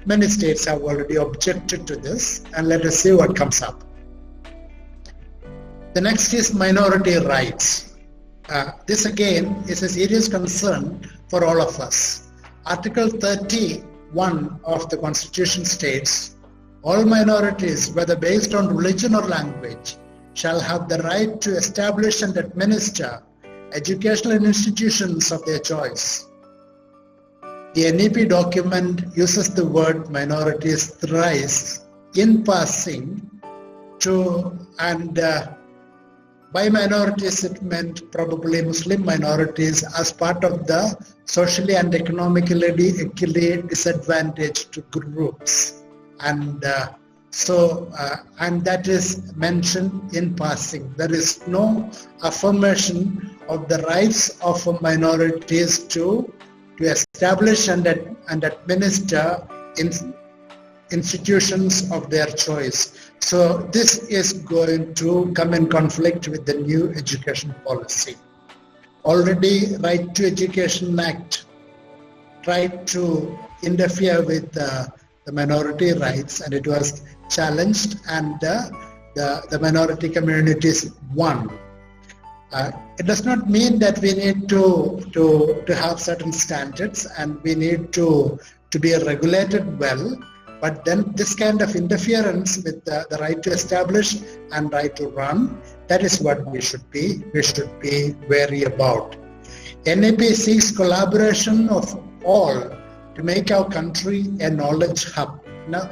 many states have already objected to this, and let us see what comes up. The next is minority rights. This again is a serious concern for all of us. Article 31 of the Constitution states, all minorities, whether based on religion or language, shall have the right to establish and administer educational institutions of their choice. The NEP document uses the word minorities thrice in passing by minorities it meant probably Muslim minorities as part of the socially and economically disadvantaged groups. And and that is mentioned in passing. There is no affirmation of the rights of minorities to establish and administer institutions of their choice. So this is going to come in conflict with the new education policy. Already Right to Education Act tried to interfere with the minority rights, and it was challenged, and the minority communities won. It does not mean that we need to have certain standards and we need to be regulated well, but then this kind of interference with the right to establish and right to run, that is what we should be wary about. NEP seeks collaboration of all to make our country a knowledge hub. Now,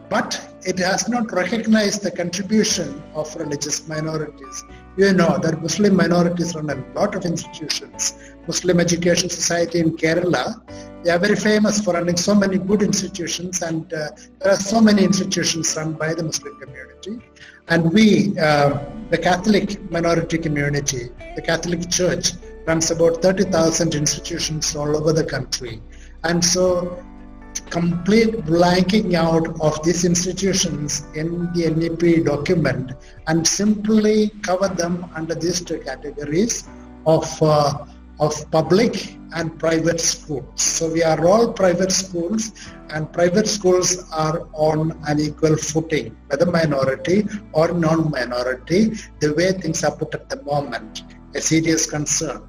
but it has not recognized the contribution of religious minorities. You know that Muslim minorities run a lot of institutions. Muslim Education Society in Kerala, they are very famous for running so many good institutions, and there are so many institutions run by the Muslim community. And we, the Catholic minority community, the Catholic Church, runs about 30,000 institutions all over the country. And so complete blanking out of these institutions in the NEP document and simply cover them under these two categories of public and private schools. So we are all private schools, and private schools are on an equal footing, whether minority or non-minority, the way things are put at the moment, a serious concern.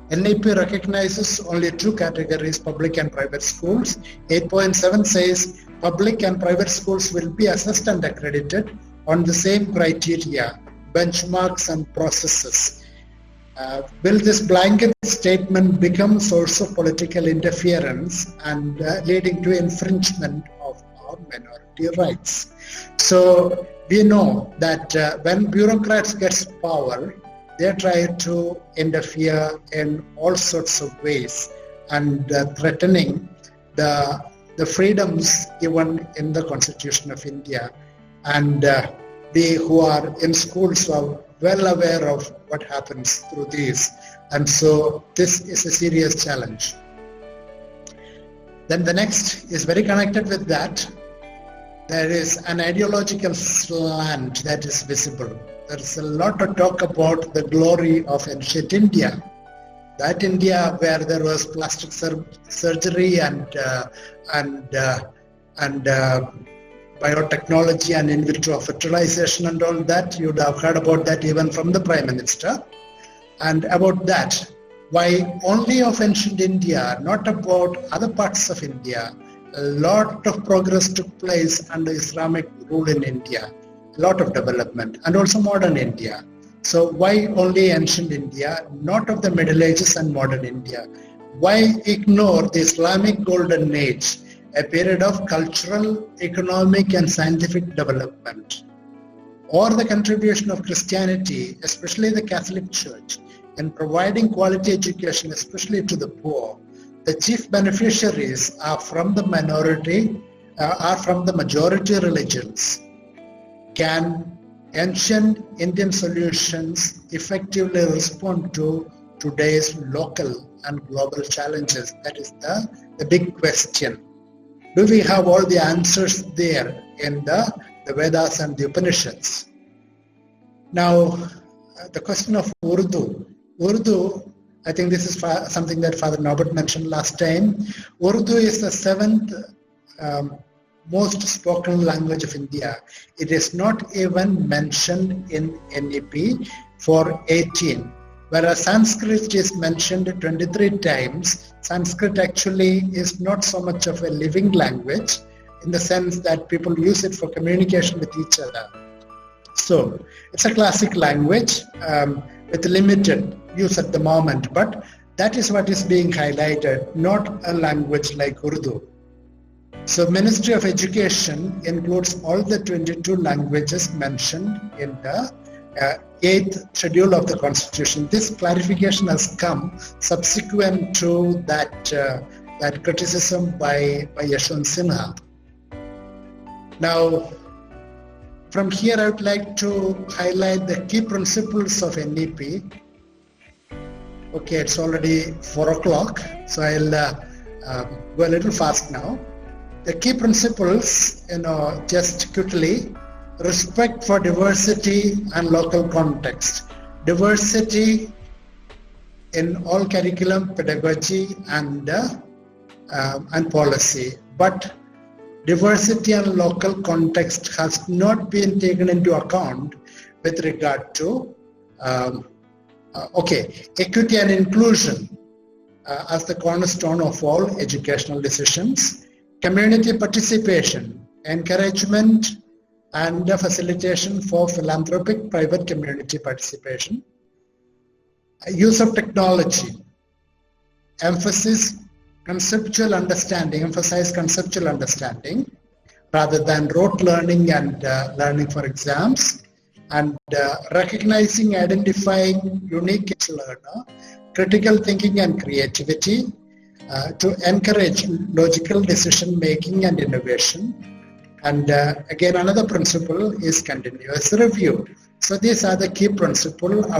NEP recognizes only two categories, public and private schools. 8.7 says public and private schools will be assessed and accredited on the same criteria, benchmarks and processes. Will this blanket statement become source of political interference and leading to infringement of our minority rights? So we know that when bureaucrats get power, they try to interfere in all sorts of ways and threatening the freedoms given in the Constitution of India. And we who are in schools are well aware of what happens through these. And so this is a serious challenge. Then the next is very connected with that. There is an ideological slant that is visible. There is a lot of talk about the glory of ancient India. That India where there was plastic surgery and biotechnology and in vitro fertilization and all that. You would have heard about that even from the Prime Minister. And about that, why only of ancient India, not about other parts of India. A lot of progress took place under Islamic rule in India. A lot of development, and also modern India. So why only ancient India, not of the Middle Ages and modern India? Why ignore the Islamic Golden Age, a period of cultural, economic and scientific development? Or the contribution of Christianity, especially the Catholic Church, in providing quality education, especially to the poor? The chief beneficiaries are from the minority, are from the majority religions. Can ancient Indian solutions effectively respond to today's local and global challenges? That is the big question. Do we have all the answers there in the Vedas and the Upanishads? Now, the question of Urdu. Urdu, I think this is something that Father Norbert mentioned last time. Urdu is the seventh most spoken language of India. It is not even mentioned in NEP for 18. Whereas Sanskrit is mentioned 23 times, Sanskrit actually is not so much of a living language in the sense that people use it for communication with each other. So it's a classic language with limited use at the moment, but that is what is being highlighted, not a language like Urdu. So Ministry of Education includes all the 22 languages mentioned in the 8th schedule of the Constitution. This clarification has come subsequent to that criticism by Yashwant Sinha. Now, from here I would like to highlight the key principles of NEP. Okay, it's already 4 o'clock, so I'll go a little fast now. The key principles, just quickly: respect for diversity and local context. Diversity in all curriculum, pedagogy and policy. But diversity and local context has not been taken into account with regard to equity and inclusion as the cornerstone of all educational decisions, community participation, encouragement and facilitation for philanthropic private community participation, use of technology, emphasize conceptual understanding rather than rote learning and learning for exams, and recognizing, identifying unique learner, critical thinking and creativity, to encourage logical decision making and innovation. And again, another principle is continuous review. So these are the key principles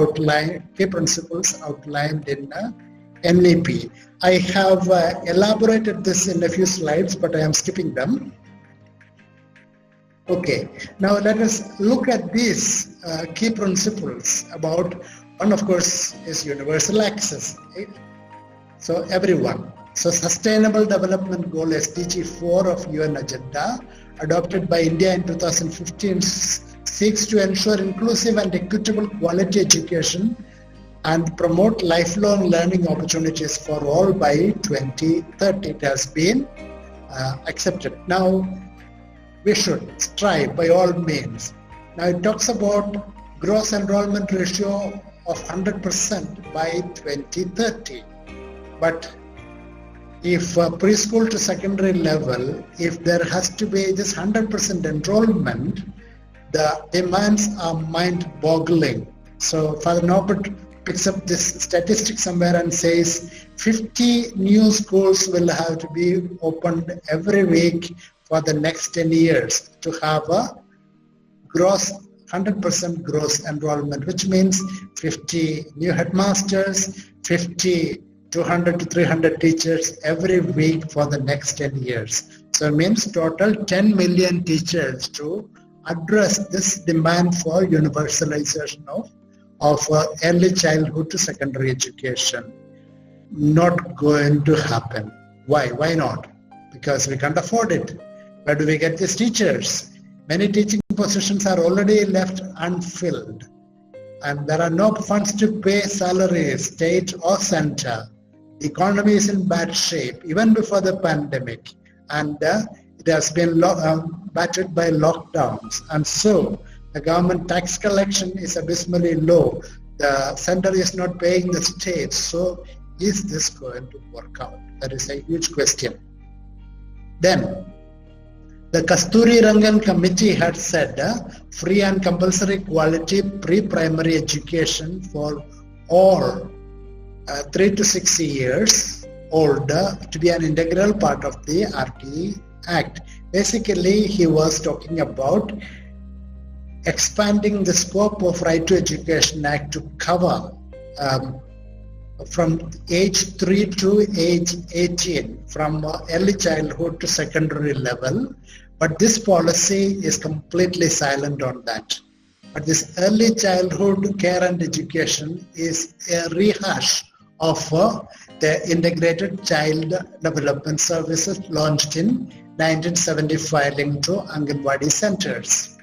outlined in NEP. I have elaborated this in a few slides, but I am skipping them. Okay, now let us look at these key principles about, one of course is universal access, right? So everyone. So Sustainable Development Goal SDG 4 of UN Agenda, adopted by India in 2015, seeks to ensure inclusive and equitable quality education and promote lifelong learning opportunities for all by 2030. It has been accepted. Now, we should strive by all means. Now it talks about gross enrollment ratio of 100% by 2030. But if preschool to secondary level, if there has to be just 100% enrollment, the demands are mind-boggling. So Father Norbert picks up this statistic somewhere and says 50 new schools will have to be opened every week for the next 10 years to have a 100% gross enrollment, which means 50 new headmasters, 200 to 300 teachers every week for the next 10 years. So it means total 10 million teachers to address this demand for universalization of early childhood to secondary education. Not going to happen. Why? Why not? Because we can't afford it. Where do we get these teachers? Many teaching positions are already left unfilled, and there are no funds to pay salaries, state or center. The economy is in bad shape, even before the pandemic, and it has been battered by lockdowns. And so the government tax collection is abysmally low. The center is not paying the state. So is this going to work out? That is a huge question. Then, the Kasturi Rangan Committee had said free and compulsory quality pre-primary education for all 3 to 6 years old to be an integral part of the RTE Act. Basically, he was talking about expanding the scope of Right to Education Act to cover from age 3 to age 18, from early childhood to secondary level. But this policy is completely silent on that. But this early childhood care and education is a rehash of the Integrated Child Development Services launched in 1975 linked to Anganwadi centers.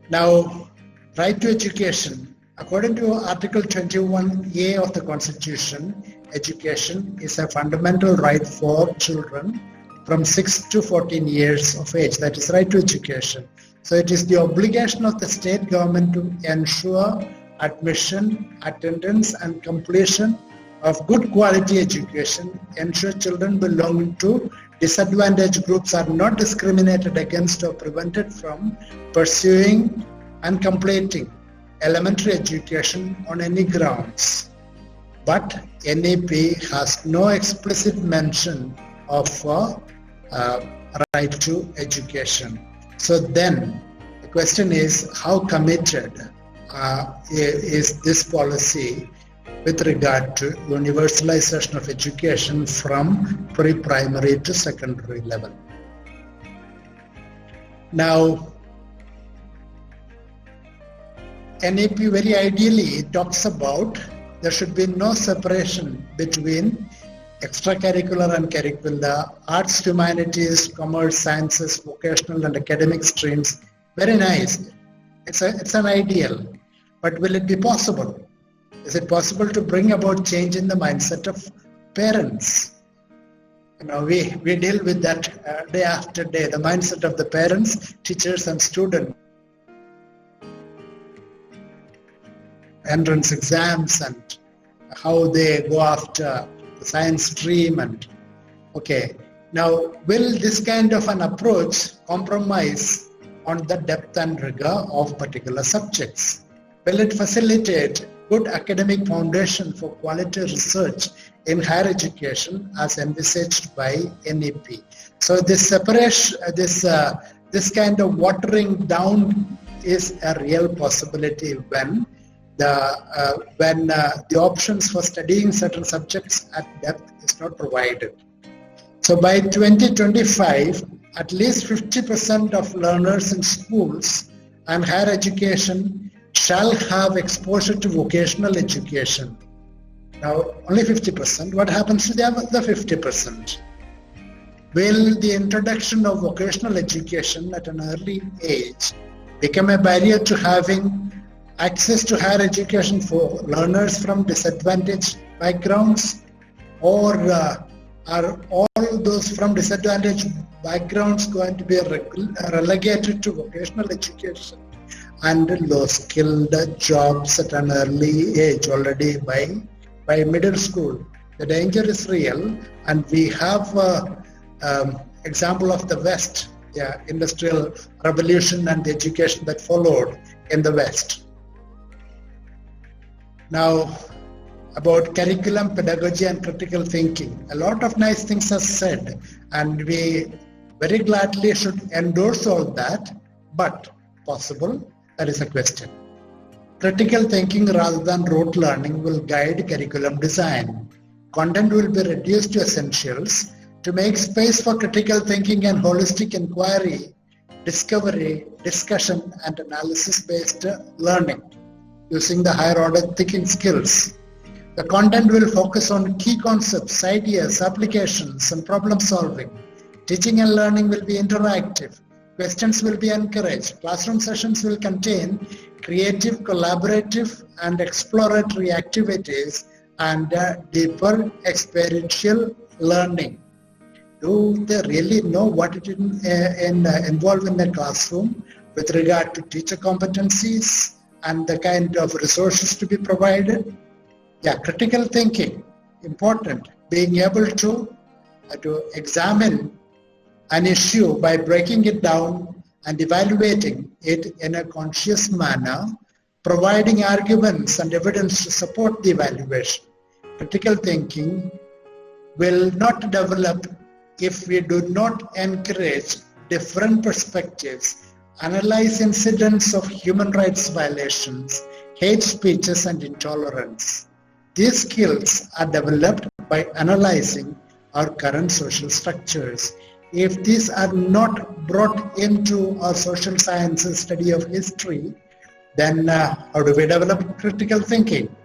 Now, right to education. According to Article 21A of the Constitution, education is a fundamental right for children from 6 to 14 years of age. That is right to education. So it is the obligation of the state government to ensure admission, attendance and completion of good quality education, ensure children belonging to disadvantaged groups are not discriminated against or prevented from pursuing and completing elementary education on any grounds. But NEP has no explicit mention of right to education. So then the question is, how committed is this policy with regard to universalization of education from pre-primary to secondary level? Now, NEP very ideally talks about there should be no separation between extracurricular and curricular, arts, humanities, commerce, sciences, vocational and academic streams. Very nice. It's an ideal. But will it be possible? Is it possible to bring about change in the mindset of parents? We deal with that day after day, the mindset of the parents, teachers and students. Entrance exams and how they go after the science stream now will this kind of an approach compromise on the depth and rigor of particular subjects? Will it facilitate good academic foundation for quality research in higher education as envisaged by NEP? So this separation, this kind of watering down is a real possibility when the options for studying certain subjects at depth is not provided. So by 2025, at least 50% of learners in schools and higher education shall have exposure to vocational education. Now, only 50%. What happens to the other 50%? Will the introduction of vocational education at an early age become a barrier to having access to higher education for learners from disadvantaged backgrounds, or are all those from disadvantaged backgrounds going to be relegated to vocational education and low-skilled jobs at an early age already by middle school? The danger is real, and we have example of the West, industrial revolution and the education that followed in the West. Now, about curriculum, pedagogy and critical thinking. A lot of nice things are said, and we very gladly should endorse all that, but possible? That is a question. Critical thinking rather than rote learning will guide curriculum design. Content will be reduced to essentials to make space for critical thinking and holistic inquiry, discovery, discussion and analysis-based learning using the higher order thinking skills. The content will focus on key concepts, ideas, applications, and problem solving. Teaching and learning will be interactive. Questions will be encouraged. Classroom sessions will contain creative, collaborative, and exploratory activities and deeper experiential learning. Do they really know what it involved in the classroom with regard to teacher competencies and the kind of resources to be provided? Critical thinking, important. Being able to examine an issue by breaking it down and evaluating it in a conscious manner, providing arguments and evidence to support the evaluation. Critical thinking will not develop if we do not encourage different perspectives, analyze incidents of human rights violations, hate speeches and intolerance. These skills are developed by analyzing our current social structures. If these are not brought into our social sciences study of history, then how do we develop critical thinking?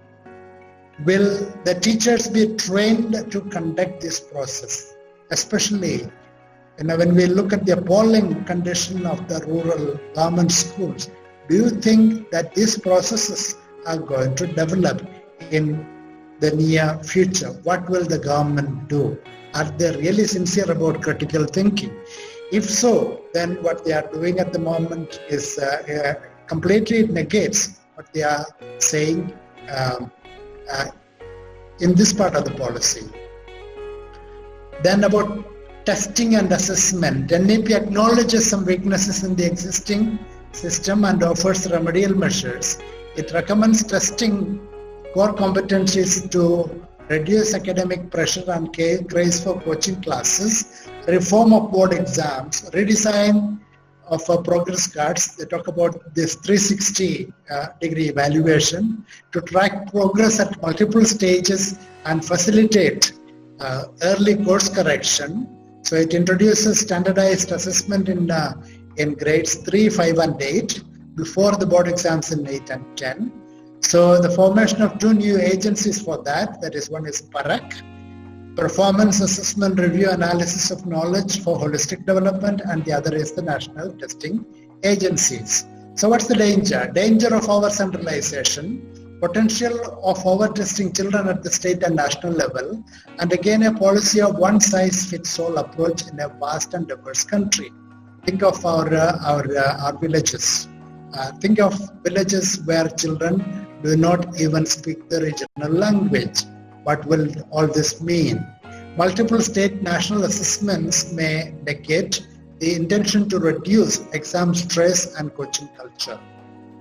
Will the teachers be trained to conduct this process? Especially when we look at the appalling condition of the rural government schools, do you think that these processes are going to develop in the near future? What will the government do? Are they really sincere about critical thinking? If so, then what they are doing at the moment is completely negates what they are saying in this part of the policy. Then about testing and assessment. NEP acknowledges some weaknesses in the existing system and offers remedial measures. It recommends testing core competencies to reduce academic pressure and craze for coaching classes, reform of board exams, redesign of progress cards. They talk about this 360-degree evaluation to track progress at multiple stages and facilitate early course correction. So it introduces standardized assessment in grades 3, 5 and 8 before the board exams in 8 and 10. So the formation of 2 new agencies for that is one is PARAC performance assessment review analysis of knowledge for holistic development, and the other is the national testing agencies. So what's the danger? Danger of over-centralization, potential of over-testing children at the state and national level, and again a policy of one-size-fits-all approach in a vast and diverse country. Think of our villages. Think of villages where children do not even speak the regional language. What will all this mean? Multiple state national assessments may negate the intention to reduce exam stress and coaching culture.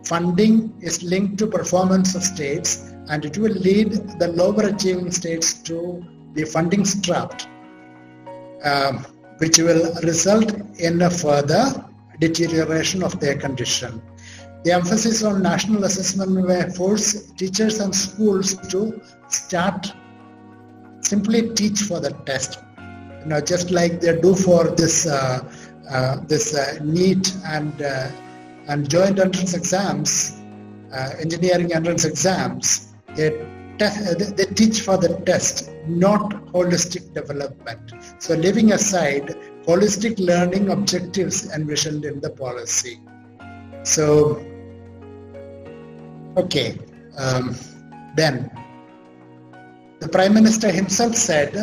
Funding is linked to performance of states, and it will lead the lower achieving states to be funding strapped, which will result in a further deterioration of their condition. The emphasis on national assessment may force teachers and schools to simply teach for the test. Just like they do for this NEET and joint entrance exams, engineering entrance exams. They teach for the test, not holistic development. So leaving aside holistic learning objectives envisioned in the policy. So, okay, then the Prime Minister himself said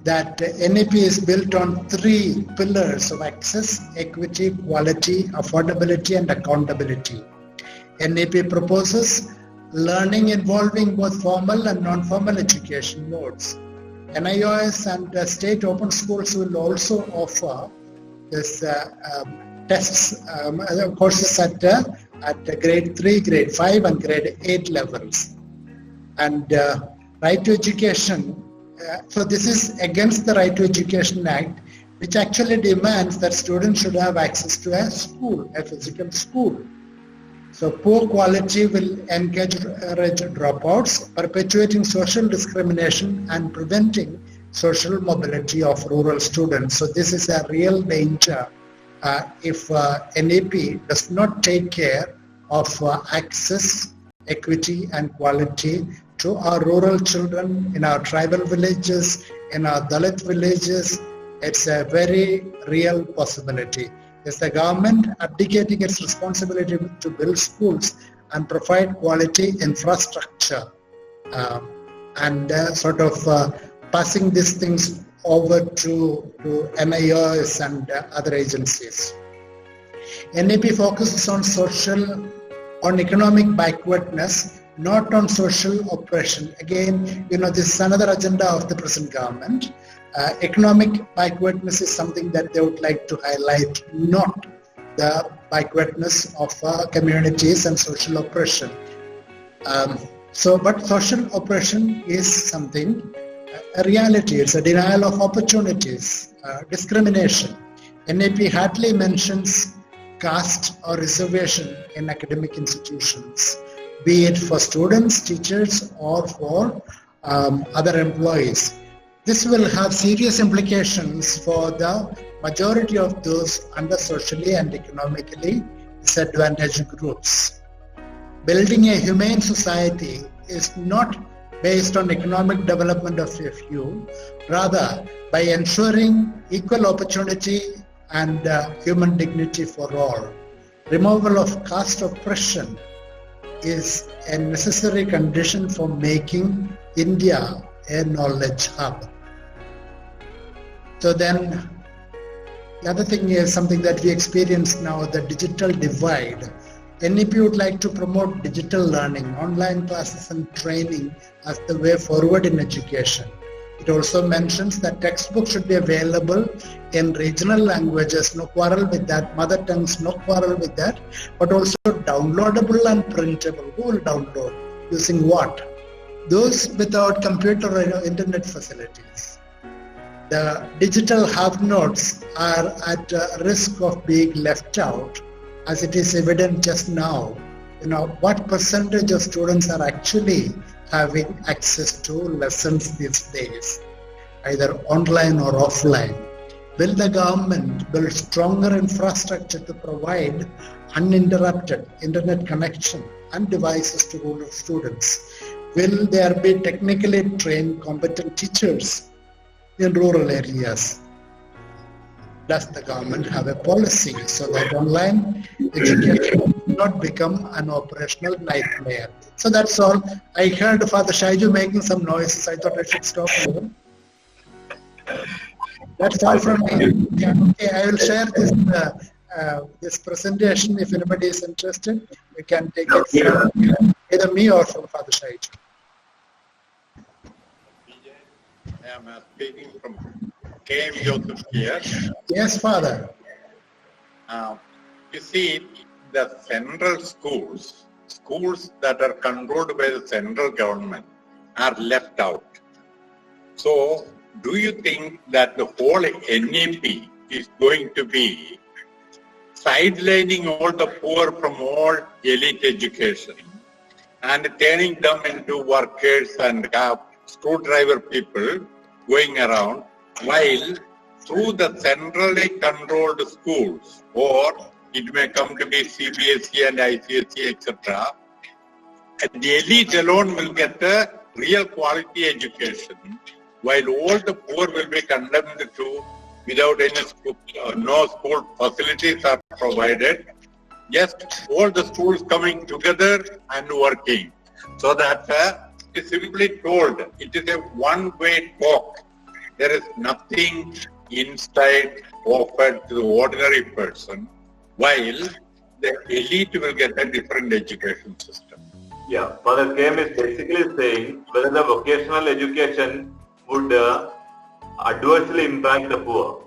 that NEP is built on 3 pillars of access, equity, quality, affordability, and accountability. NEP proposes learning involving both formal and non-formal education modes. NIOS and state open schools will also offer this tests, courses at grade 3, grade 5, and grade 8 levels. And right to education, so this is against the Right to Education Act, which actually demands that students should have access to a school, a physical school. So poor quality will encourage dropouts, perpetuating social discrimination and preventing social mobility of rural students. So this is a real danger if NEP does not take care of access, equity, and quality to our rural children in our tribal villages, in our Dalit villages. It's a very real possibility. Is the government abdicating its responsibility to build schools and provide quality infrastructure and sort of passing these things over to NIOS and other agencies? NEP focuses on economic backwardness, not on social oppression. Again, this is another agenda of the present government. Economic backwardness is something that they would like to highlight, not the backwardness of communities and social oppression. But social oppression is something, a reality. It's a denial of opportunities, discrimination. NEP hardly mentions caste or reservation in academic institutions, be it for students, teachers, or for other employees. This will have serious implications for the majority of those under socially and economically disadvantaged groups. Building a humane society is not based on economic development of a few, rather by ensuring equal opportunity and human dignity for all. Removal of caste oppression is a necessary condition for making India a knowledge hub. So then, the other thing is something that we experience now, the digital divide. NEP would like to promote digital learning, online classes and training as the way forward in education. It also mentions that textbooks should be available in regional languages, no quarrel with that, mother tongues, no quarrel with that, but also downloadable and printable. Who will download? Using what? Those without computer or internet facilities. The digital have-nots are at risk of being left out, as it is evident just now. What percentage of students are actually having access to lessons these days, either online or offline? Will the government build stronger infrastructure to provide uninterrupted internet connection and devices to rural students? Will there be technically trained, competent teachers in rural areas? Does the government have a policy so that online education will not become an operational nightmare? So that's all. I heard Father Shaiju making some noises. I thought I should stop here. That's all from me. Yeah, okay, I will share this this presentation. If anybody is interested, we can take it from either me or from Father Shaiju. I am speaking from KM Joseph here. Yes, Father. You see, the central schools that are controlled by the central government are left out. So, do you think that the whole NEP is going to be sidelining all the poor from all elite education and turning them into workers and screwdriver people going around, while through the centrally controlled schools, or it may come to be CBSE and ICSE, etc., and the elite alone will get a real quality education, while all the poor will be condemned to without any school, no school facilities are provided, just all the schools coming together and working, so that it is simply told it is a one-way talk. There is nothing inside offered to the ordinary person, while the elite will get a different education system. Yeah, Father K.M. is basically saying whether the vocational education would adversely impact the poor.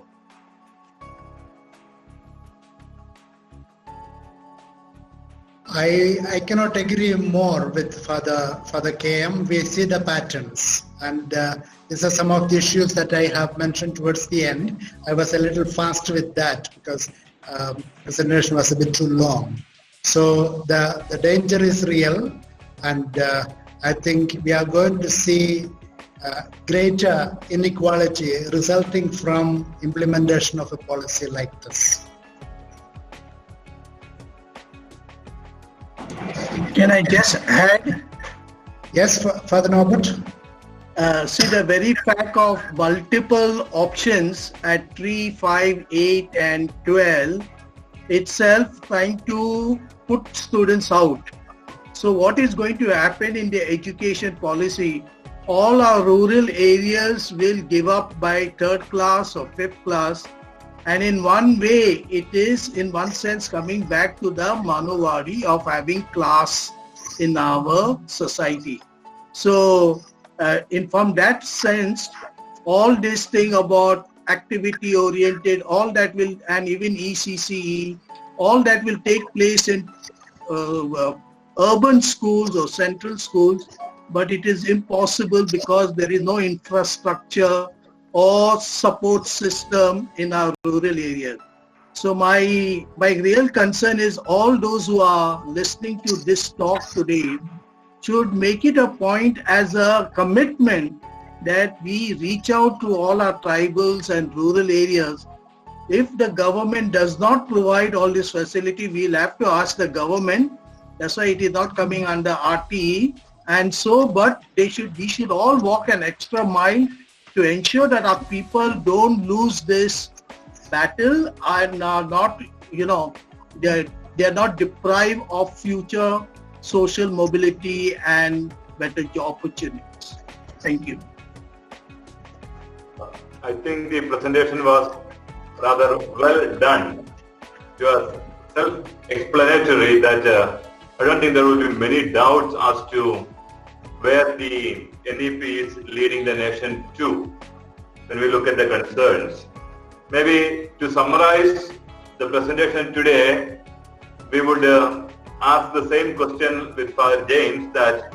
I cannot agree more with Father KM. We see the patterns, and these are some of the issues that I have mentioned towards the end. I was a little fast with that because the presentation was a bit too long. So the danger is real, and I think we are going to see greater inequality resulting from implementation of a policy like this. Can I just add? Yes, Father Norbert? See, the very fact of multiple options at 3, 5, 8 and 12 itself trying to put students out. So what is going to happen in the education policy? All our rural areas will give up by 3rd class or 5th class. And in one way, it is in one sense coming back to the Manuvadi of having class in our society. So from that sense, all this thing about activity oriented, all that will, and even ECCE, all that will take place in urban schools or central schools, but it is impossible because there is no infrastructure or support system in our rural areas. So my real concern is all those who are listening to this talk today should make it a point as a commitment that we reach out to all our tribals and rural areas. If the government does not provide all this facility, we'll have to ask the government. That's why it is not coming under RTE. And so, but we should all walk an extra mile to ensure that our people don't lose this battle and are not, they're not deprived of future social mobility and better job opportunities. Thank you. I think the presentation was rather well done. It was self-explanatory that I don't think there will be many doubts as to where the NEP is leading the nation to when we look at the concerns. Maybe to summarize the presentation today, we would ask the same question with Father James, that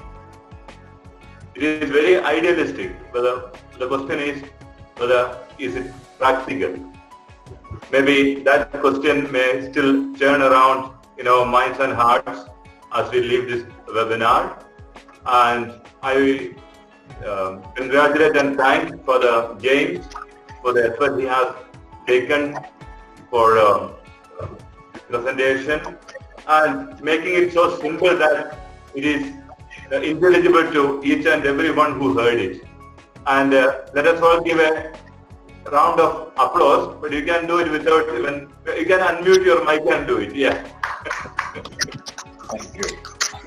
it is very idealistic. Whether the question is whether is it practical. Maybe that question may still churn around in our minds and hearts as we leave this webinar. And I congratulate and thank Father James for the effort he has taken for presentation and making it so simple that it is intelligible to each and everyone who heard it. And let us all give a round of applause, but you can do it without even, you can unmute your mic and do it. Yeah. Thank you.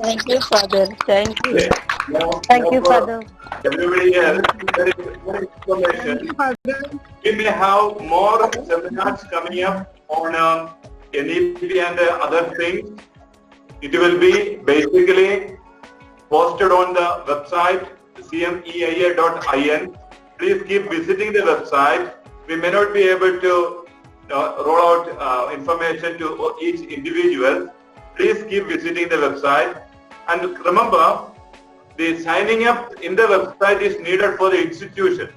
Thank you, Father. Thank you. Yeah. Now, Thank you, for Father. everybody else, there is more information. We may have more seminars coming up on NEP and other things. It will be basically posted on the website cmeia.in. Please keep visiting the website. We may not be able to roll out information to each individual. Please keep visiting the website. And remember, the signing up in the website is needed for the institutions.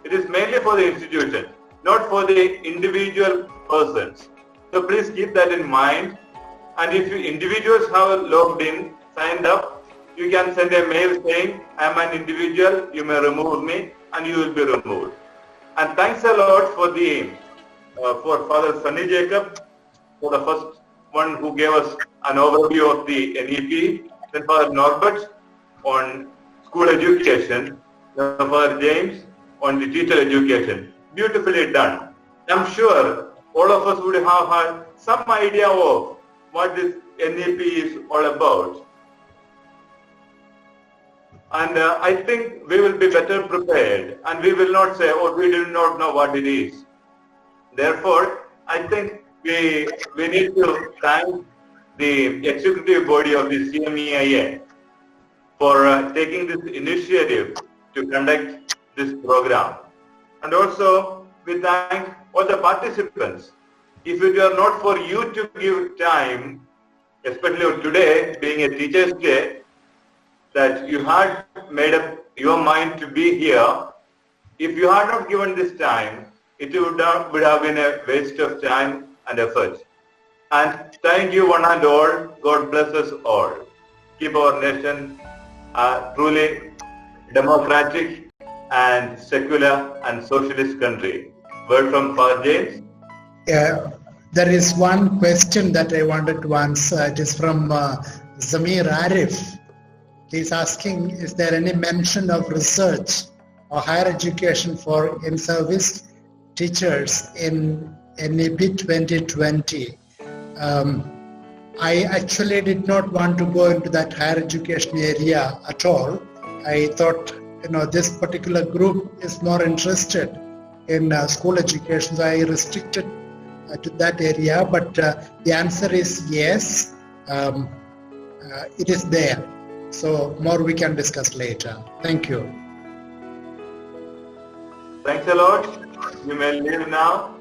It is mainly for the institution, not for the individual persons. So please keep that in mind. And if you individuals have logged in, signed up, you can send a mail saying, I am an individual, you may remove me, and you will be removed. And thanks a lot for the for Father Sunny Jacob, for the first one who gave us an overview of the NEP, then Father Norbert on school education, then Father James on the teacher education. Beautifully done. I'm sure all of us would have had some idea of what this NEP is all about. And I think we will be better prepared, and we will not say, oh, we do not know what it is. Therefore, I think we need to thank the executive body of the CMEIA for taking this initiative to conduct this program. And also, we thank all the participants. If it were not for you to give time, especially today being a Teacher's Day, that you had made up your mind to be here, if you had not given this time, it would have been a waste of time and effort. And thank you one and all. God bless us all. Keep our nation truly democratic and secular and socialist country. Word from Father James. There is one question that I wanted to answer. It is from Zamir Arif. He's asking, is there any mention of research or higher education for in-service teachers in NEP 2020? I actually did not want to go into that higher education area at all. I thought, this particular group is more interested in school education, so I restricted to that area. But the answer is yes, it is there. So more we can discuss later. Thank you. Thanks a lot. You may leave now.